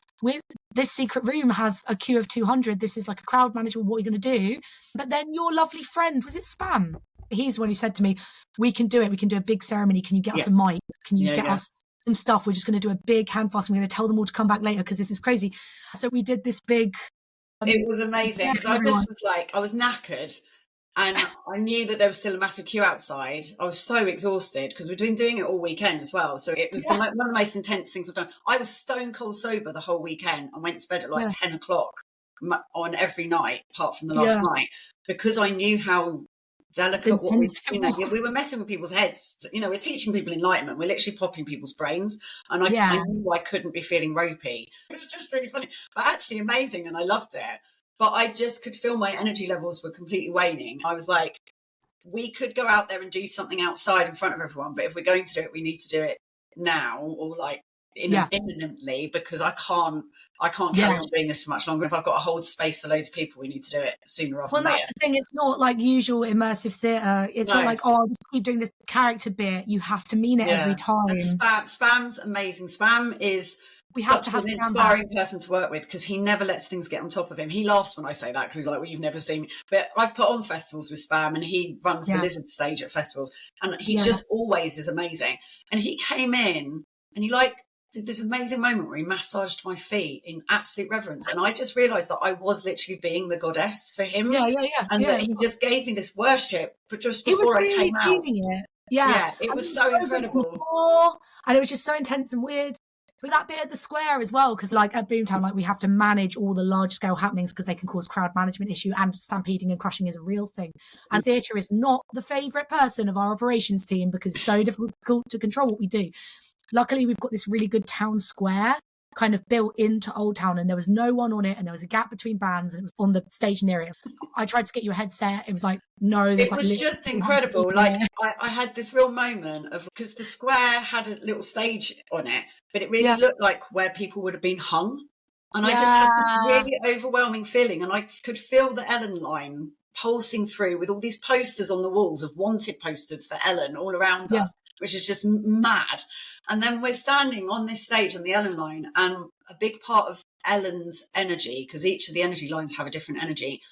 this secret room has a queue of 200. This is like a crowd management. What are you going to do? But then your lovely friend, was it Spam? He's the one who said to me, we can do it. We can do a big ceremony. Can you get us a mic? Can you get us some stuff? We're just going to do a big hand fast. We're going to tell them all to come back later because this is crazy. So we did this big. It was amazing because I just was like, I was knackered. And I knew that there was still a massive queue outside. I was so exhausted because we'd been doing it all weekend as well. So it was one of the most intense things I've done. I was stone cold sober the whole weekend and went to bed at like 10 o'clock on every night, apart from the last night, because I knew how delicate what we were messing with people's heads. You know, we're teaching people enlightenment. We're literally popping people's brains. And I knew I couldn't be feeling ropey. It was just really funny, but actually amazing. And I loved it. But I just could feel my energy levels were completely waning. I was like, we could go out there and do something outside in front of everyone, but if we're going to do it, we need to do it now or like imminently, because I can't carry on doing this for much longer. If I've got to hold space for loads of people, we need to do it sooner rather than later. Well, that's the thing. It's not like usual immersive theatre. It's not like, I'll just keep doing this character bit. You have to mean it every time. And Spam's amazing. Spam is... We have to have an inspiring person to work with because he never lets things get on top of him. He laughs when I say that because he's like, well, you've never seen me. But I've put on festivals with Spam and he runs the Lizard stage at festivals and he just always is amazing. And he came in and he like did this amazing moment where he massaged my feet in absolute reverence. And I just realised that I was literally being the goddess for him. And that he just gave me this worship, but just before I came out. It was so incredible. And it was just so intense and weird. With that bit at the square as well, because like at Boomtown, like we have to manage all the large scale happenings because they can cause crowd management issue, and stampeding and crushing is a real thing. And theatre is not the favourite person of our operations team because it's so difficult to control what we do. Luckily, we've got this really good town square kind of built into Old Town, and there was no one on it, and there was a gap between bands, and it was on the stage near it. I tried to get you a headset. It was like, no. It was just incredible. Like I had this real moment of, because the square had a little stage on it, but it really looked like where people would have been hung. And I just had this really overwhelming feeling, and I could feel the Ellen line pulsing through with all these posters on the walls of wanted posters for Ellen all around us, which is just mad. And then we're standing on this stage on the Ellen line, and a big part of Ellen's energy, because each of the energy lines have a different energy,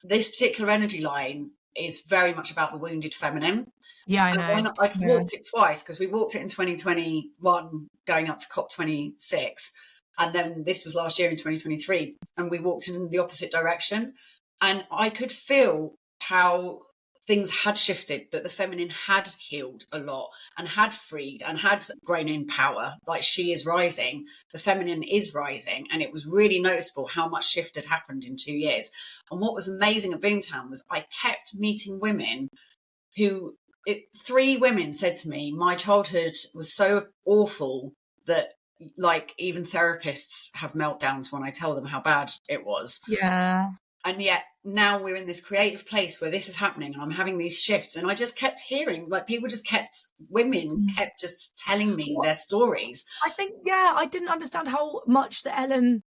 this particular energy line is very much about the wounded feminine. I know. I've walked it twice, because we walked it in 2021 going up to COP26, and then this was last year in 2023, and we walked in the opposite direction, and I could feel how things had shifted, that the feminine had healed a lot and had freed and had grown in power. Like, she is rising, the feminine is rising, and it was really noticeable how much shift had happened in 2 years. And what was amazing at Boomtown was I kept meeting women who, 3 women said to me, my childhood was so awful that like even therapists have meltdowns when I tell them how bad it was. And yet now we're in this creative place where this is happening and I'm having these shifts. And I just kept hearing, like, women kept just telling me their stories. I think, I didn't understand how much the Ellen,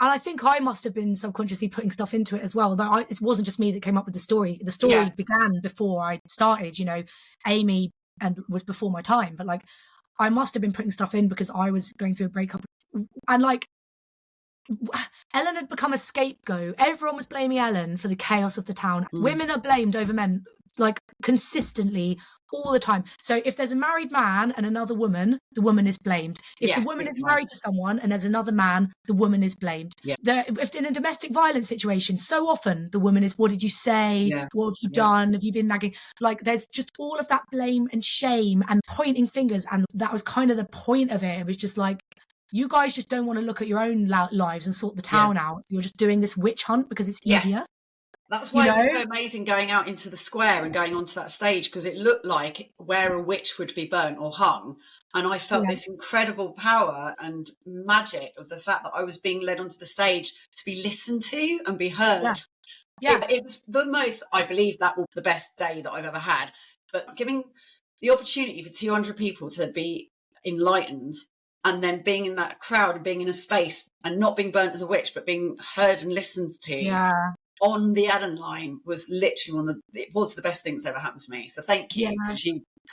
and I think I must have been subconsciously putting stuff into it as well. Though it wasn't just me that came up with the story. The story began before I started, Amy, and was before my time. But like, I must have been putting stuff in because I was going through a breakup. And like, Ellen had become a scapegoat. Everyone was blaming Ellen for the chaos of the town. Women are blamed over men, like, consistently all the time. So if there's a married man and another woman, the woman is blamed. If the woman is married to someone and there's another man, the woman is blamed. If in a domestic violence situation, so often the woman is, what did you say? What have you done? Have you been nagging? Like, there's just all of that blame and shame and pointing fingers. And that was kind of the point of it. It was just like, you guys just don't want to look at your own lives and sort the town out. So you're just doing this witch hunt because it's easier. That's you why it was know? so amazing going out into the square and going onto that stage, because it looked like where a witch would be burnt or hung. And I felt Yeah. this incredible power and magic of the fact that I was being led onto the stage to be listened to and be heard. Yeah. Yeah. It was the most, I believe that was the best day that I've ever had. But giving the opportunity for 200 people to be enlightened, and then being in that crowd and being in a space and not being burnt as a witch, but being heard and listened to Yeah. on the Adam line was literally it was the best thing that's ever happened to me. So thank you.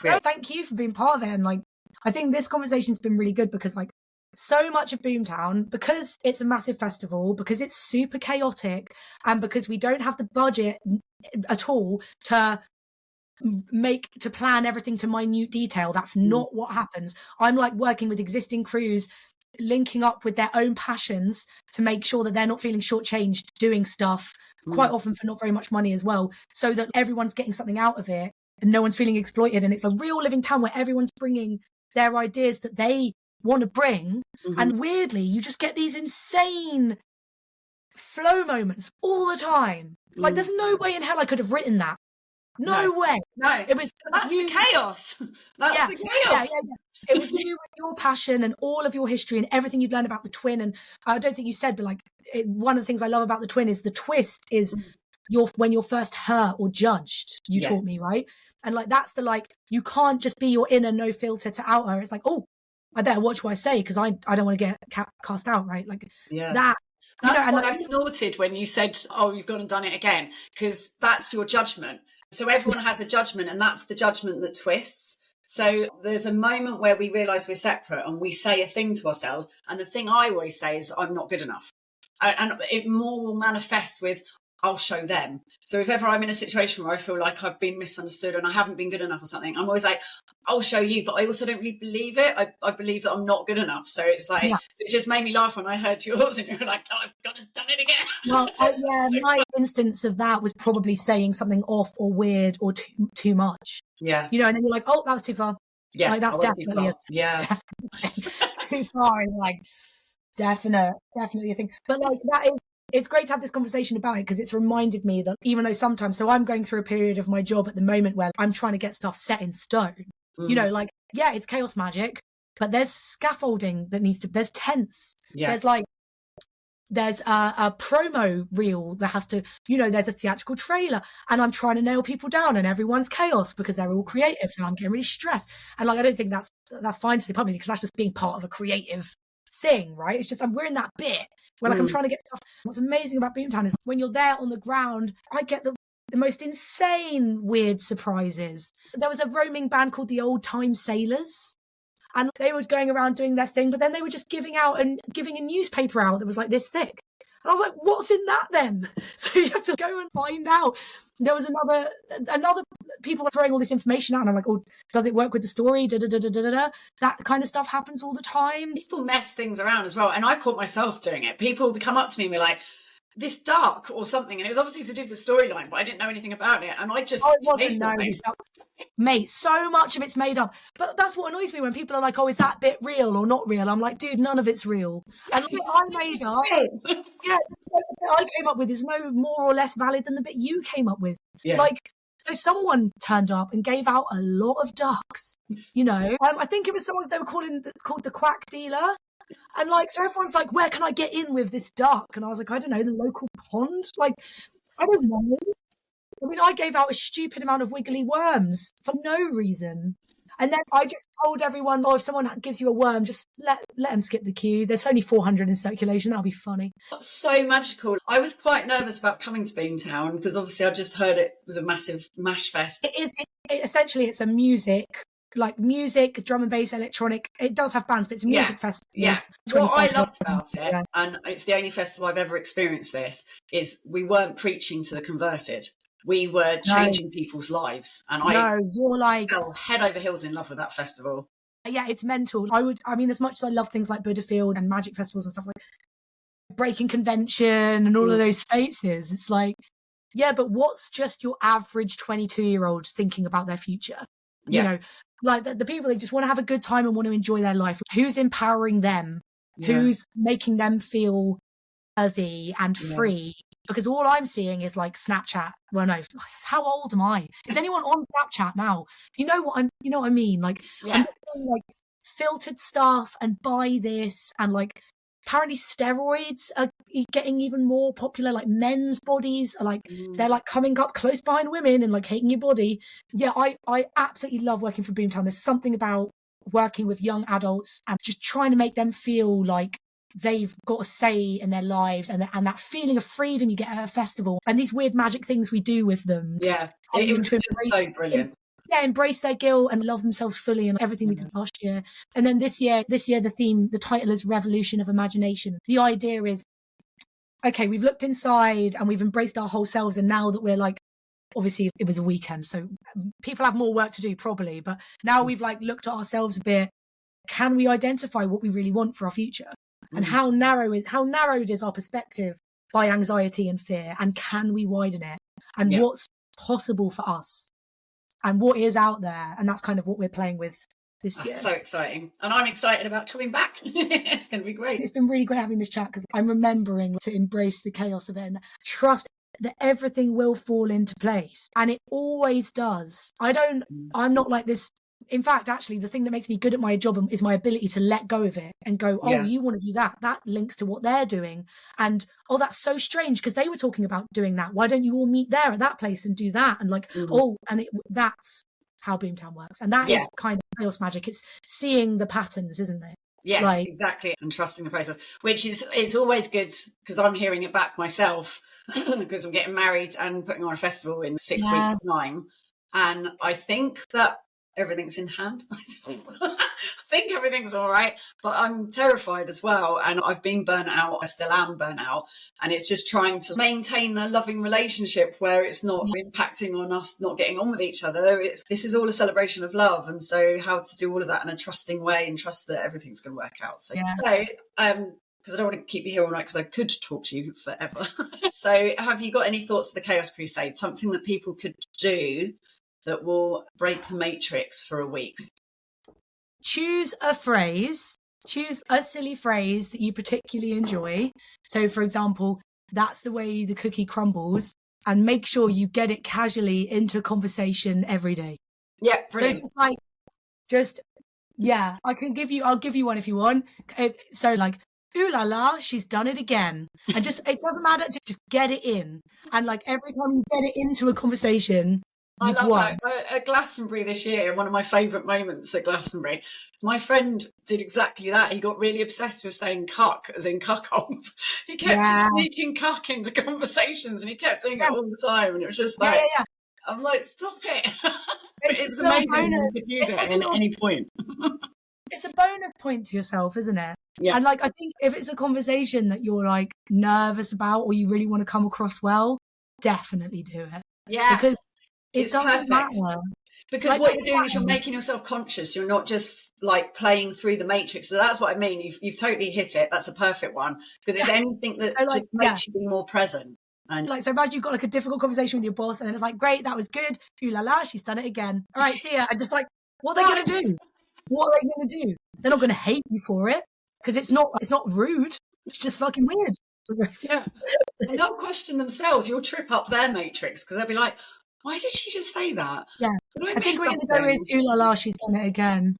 No, thank you for being part of it. And like, I think this conversation's been really good because like so much of Boomtown, because it's a massive festival, because it's super chaotic, and because we don't have the budget at all to plan everything to minute detail. That's not what happens. I'm like working with existing crews, linking up with their own passions to make sure that they're not feeling shortchanged doing stuff, quite often for not very much money as well, so that everyone's getting something out of it and no one's feeling exploited. And it's a real living town where everyone's bringing their ideas that they want to bring. And weirdly, you just get these insane flow moments all the time. Like there's no way in hell I could have written that. No way. No, that's you. The chaos. That's the chaos. It was you with your passion and all of your history and everything you'd learned about the twin. And I don't think you said, but like one of the things I love about the twin is the twist is when you're first hurt or judged. You taught me, right? And like that's you can't just be your inner no filter to outer. It's like, oh, I better watch what I say because I don't want to get cast out, right? Like that. That's what I snorted when you said, oh, you've gone and done it again, because that's your judgment. So everyone has a judgment, and that's the judgment that twists. So there's a moment where we realise we're separate and we say a thing to ourselves. And the thing I always say is, I'm not good enough. And it more will manifest with, I'll show them. So if ever I'm in a situation where I feel like I've been misunderstood and I haven't been good enough or something, I'm always like, I'll show you. But I also don't really believe it. I believe that I'm not good enough. So it's like, so it just made me laugh when I heard yours and you were like, oh, I've gone and done it again. Well, my instance of that was probably saying something off or weird or too much. Yeah. You know, and then you're like, oh, that was too far. Yeah. Like, that's definitely too far. Is like definitely a thing. But like it's great to have this conversation about it because it's reminded me that even though sometimes, so I'm going through a period of my job at the moment where I'm trying to get stuff set in stone. You know, like, yeah, it's chaos magic, but there's scaffolding that there's tents. Yeah. There's a promo reel that has to, there's a theatrical trailer, and I'm trying to nail people down and everyone's chaos because they're all creatives and I'm getting really stressed. And like, I don't think that's fine to say publicly because that's just being part of a creative thing, right? It's just, we're in that bit where like I'm trying to get stuff. What's amazing about Boomtown is when you're there on the ground, I get the most insane weird surprises. There was a roaming band called the Old Time Sailors, and they were going around doing their thing, but then they were just giving a newspaper out that was like this thick. And I was like, what's in that then? So you have to go and find out. There was another people were throwing all this information out, and I'm like, oh, does it work with the story? That kind of stuff happens all the time. People mess things around as well. And I caught myself doing it. People would come up to me and be like, this dark or something, and it was obviously to do with the storyline, but I didn't know anything about it, and I just mate, so much of it's made up. But that's what annoys me when people are like, oh, is that bit real or not real? I'm like, dude, none of it's real. And the bit I made up, the bit I came up with is no more or less valid than the bit you came up with. Like, so someone turned up and gave out a lot of ducks, I think it was someone they were called the quack dealer. And like, so everyone's like, where can I get in with this duck? And I was like, I don't know, the local pond? Like, I don't know. I mean, I gave out a stupid amount of wiggly worms for no reason. And then I just told everyone, if someone gives you a worm, just let them skip the queue. There's only 400 in circulation. That'll be funny. That's so magical. I was quite nervous about coming to Boomtown because obviously I just heard it was a massive mash fest. It is. Essentially, it's a music, drum and bass, electronic. It does have bands, but it's a music festival. Yeah. What I loved about it, and it's the only festival I've ever experienced this, is we weren't preaching to the converted. We were changing people's lives. And you're like, fell head over heels in love with that festival. Yeah, it's mental. As much as I love things like Buddhafield and magic festivals and stuff like Breaking Convention and all of those spaces, it's like, yeah, but what's just your average 22-year-old thinking about their future? Like the people that just want to have a good time and want to enjoy their life. Who's empowering them? Who's making them feel worthy and free because all I'm seeing is like Snapchat. Well, no, how old am I? Is anyone on Snapchat now? You know what I mean? Like, I'm just seeing like filtered stuff and buy this, and like apparently steroids are getting even more popular. Like men's bodies are like, they're like coming up close behind women and like hating your body. Yeah, I absolutely love working for Boomtown. There's something about working with young adults and just trying to make them feel like they've got a say in their lives, and that feeling of freedom you get at a festival, and these weird magic things we do with them. Yeah, it was just so brilliant. Yeah, embrace their guilt and love themselves fully, and everything we did last year. And then this year, the title is Revolution of Imagination. The idea is, okay, we've looked inside and we've embraced our whole selves, and now that we're like, obviously it was a weekend, so people have more work to do probably, but now we've like looked at ourselves a bit. Can we identify what we really want for our future? And how narrowed is our perspective by anxiety and fear? And can we widen it? And what's possible for us? And what is out there? And that's kind of what we're playing with this year. That's so exciting. And I'm excited about coming back. It's going to be great. It's been really great having this chat, because I'm remembering to embrace the chaos of it and trust that everything will fall into place. And it always does. I'm not like this. In fact, actually, the thing that makes me good at my job is my ability to let go of it and go, oh, you want to do that? That links to what they're doing. And, oh, that's so strange because they were talking about doing that. Why don't you all meet there at that place and do that? And like, that's how Boomtown works. And that is kind of chaos magic. It's seeing the patterns, isn't it? Yes, exactly. And trusting the process, which is, it's always good because I'm hearing it back myself because I'm getting married and putting on a festival in 6 weeks' time. And I think that everything's in hand. I think everything's all right, but I'm terrified as well. And I've been burnt out. I still am burnt out. And it's just trying to maintain a loving relationship where it's not impacting on us not getting on with each other. This is all a celebration of love. And so how to do all of that in a trusting way and trust that everything's going to work out. So, because I don't want to keep you here all night because I could talk to you forever. So have you got any thoughts for the Chaos Crusade? Something that people could do that will break the matrix for a week? Choose a silly phrase that you particularly enjoy. So, for example, that's the way the cookie crumbles, and make sure you get it casually into a conversation every day. Yeah, brilliant. So I'll give you one if you want. So like, ooh la la, she's done it again. And it doesn't matter, just get it in. And like every time you get it into a conversation, I love that. At Glastonbury this year, one of my favourite moments at Glastonbury, my friend did exactly that. He got really obsessed with saying cuck, as in cuckold. He kept just sneaking cuck into conversations, and he kept doing it all the time. And it was just like, I'm like, stop it. It's amazing you could use it at any point. It's a bonus point to yourself, isn't it? Yeah. And like, I think if it's a conversation that you're like nervous about or you really want to come across well, definitely do it. Yeah. Because it doesn't matter. Because like, what you're doing is you're making yourself conscious. You're not just like playing through the matrix. So that's what I mean. You've totally hit it. That's a perfect one. Because it's anything that just makes you be more present. And like, so imagine you've got like a difficult conversation with your boss, and then it's like, great, that was good. Ooh la la, she's done it again. All right, see ya. And just like, what are they going to do? What are they going to do? They're not going to hate you for it because it's not rude. It's just fucking weird. Yeah. And they'll question themselves. You'll trip up their matrix because they'll be like, why did she just say that? Yeah. I think we're going to go with ooh la la, she's done it again.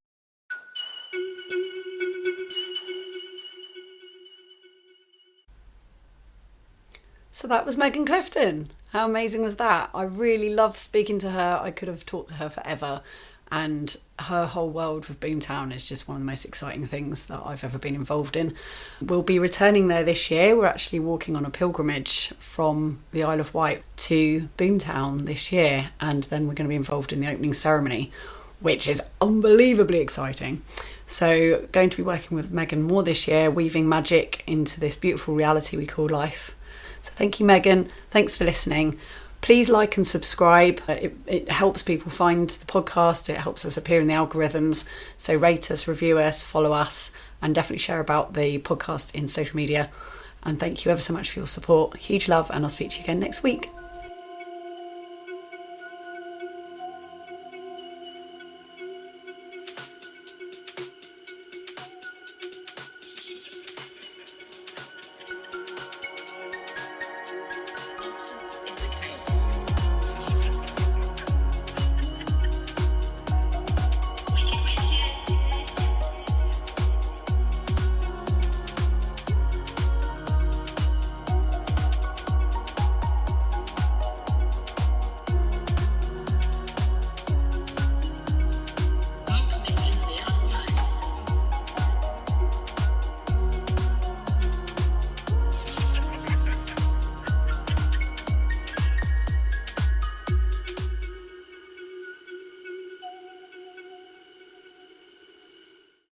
So that was Megan Clifton. How amazing was that? I really loved speaking to her. I could have talked to her forever. And her whole world with Boomtown is just one of the most exciting things that I've ever been involved in. We'll be returning there this year. We're actually walking on a pilgrimage from the Isle of Wight to Boomtown this year, and then we're going to be involved in the opening ceremony, which is unbelievably exciting. So going to be working with Megan more this year, weaving magic into this beautiful reality we call life. So thank you, Megan. Thanks for listening. Please like and subscribe. It helps people find the podcast. It helps us appear in the algorithms. So rate us, review us, follow us, and definitely share about the podcast in social media. And thank you ever so much for your support. Huge love, and I'll speak to you again next week.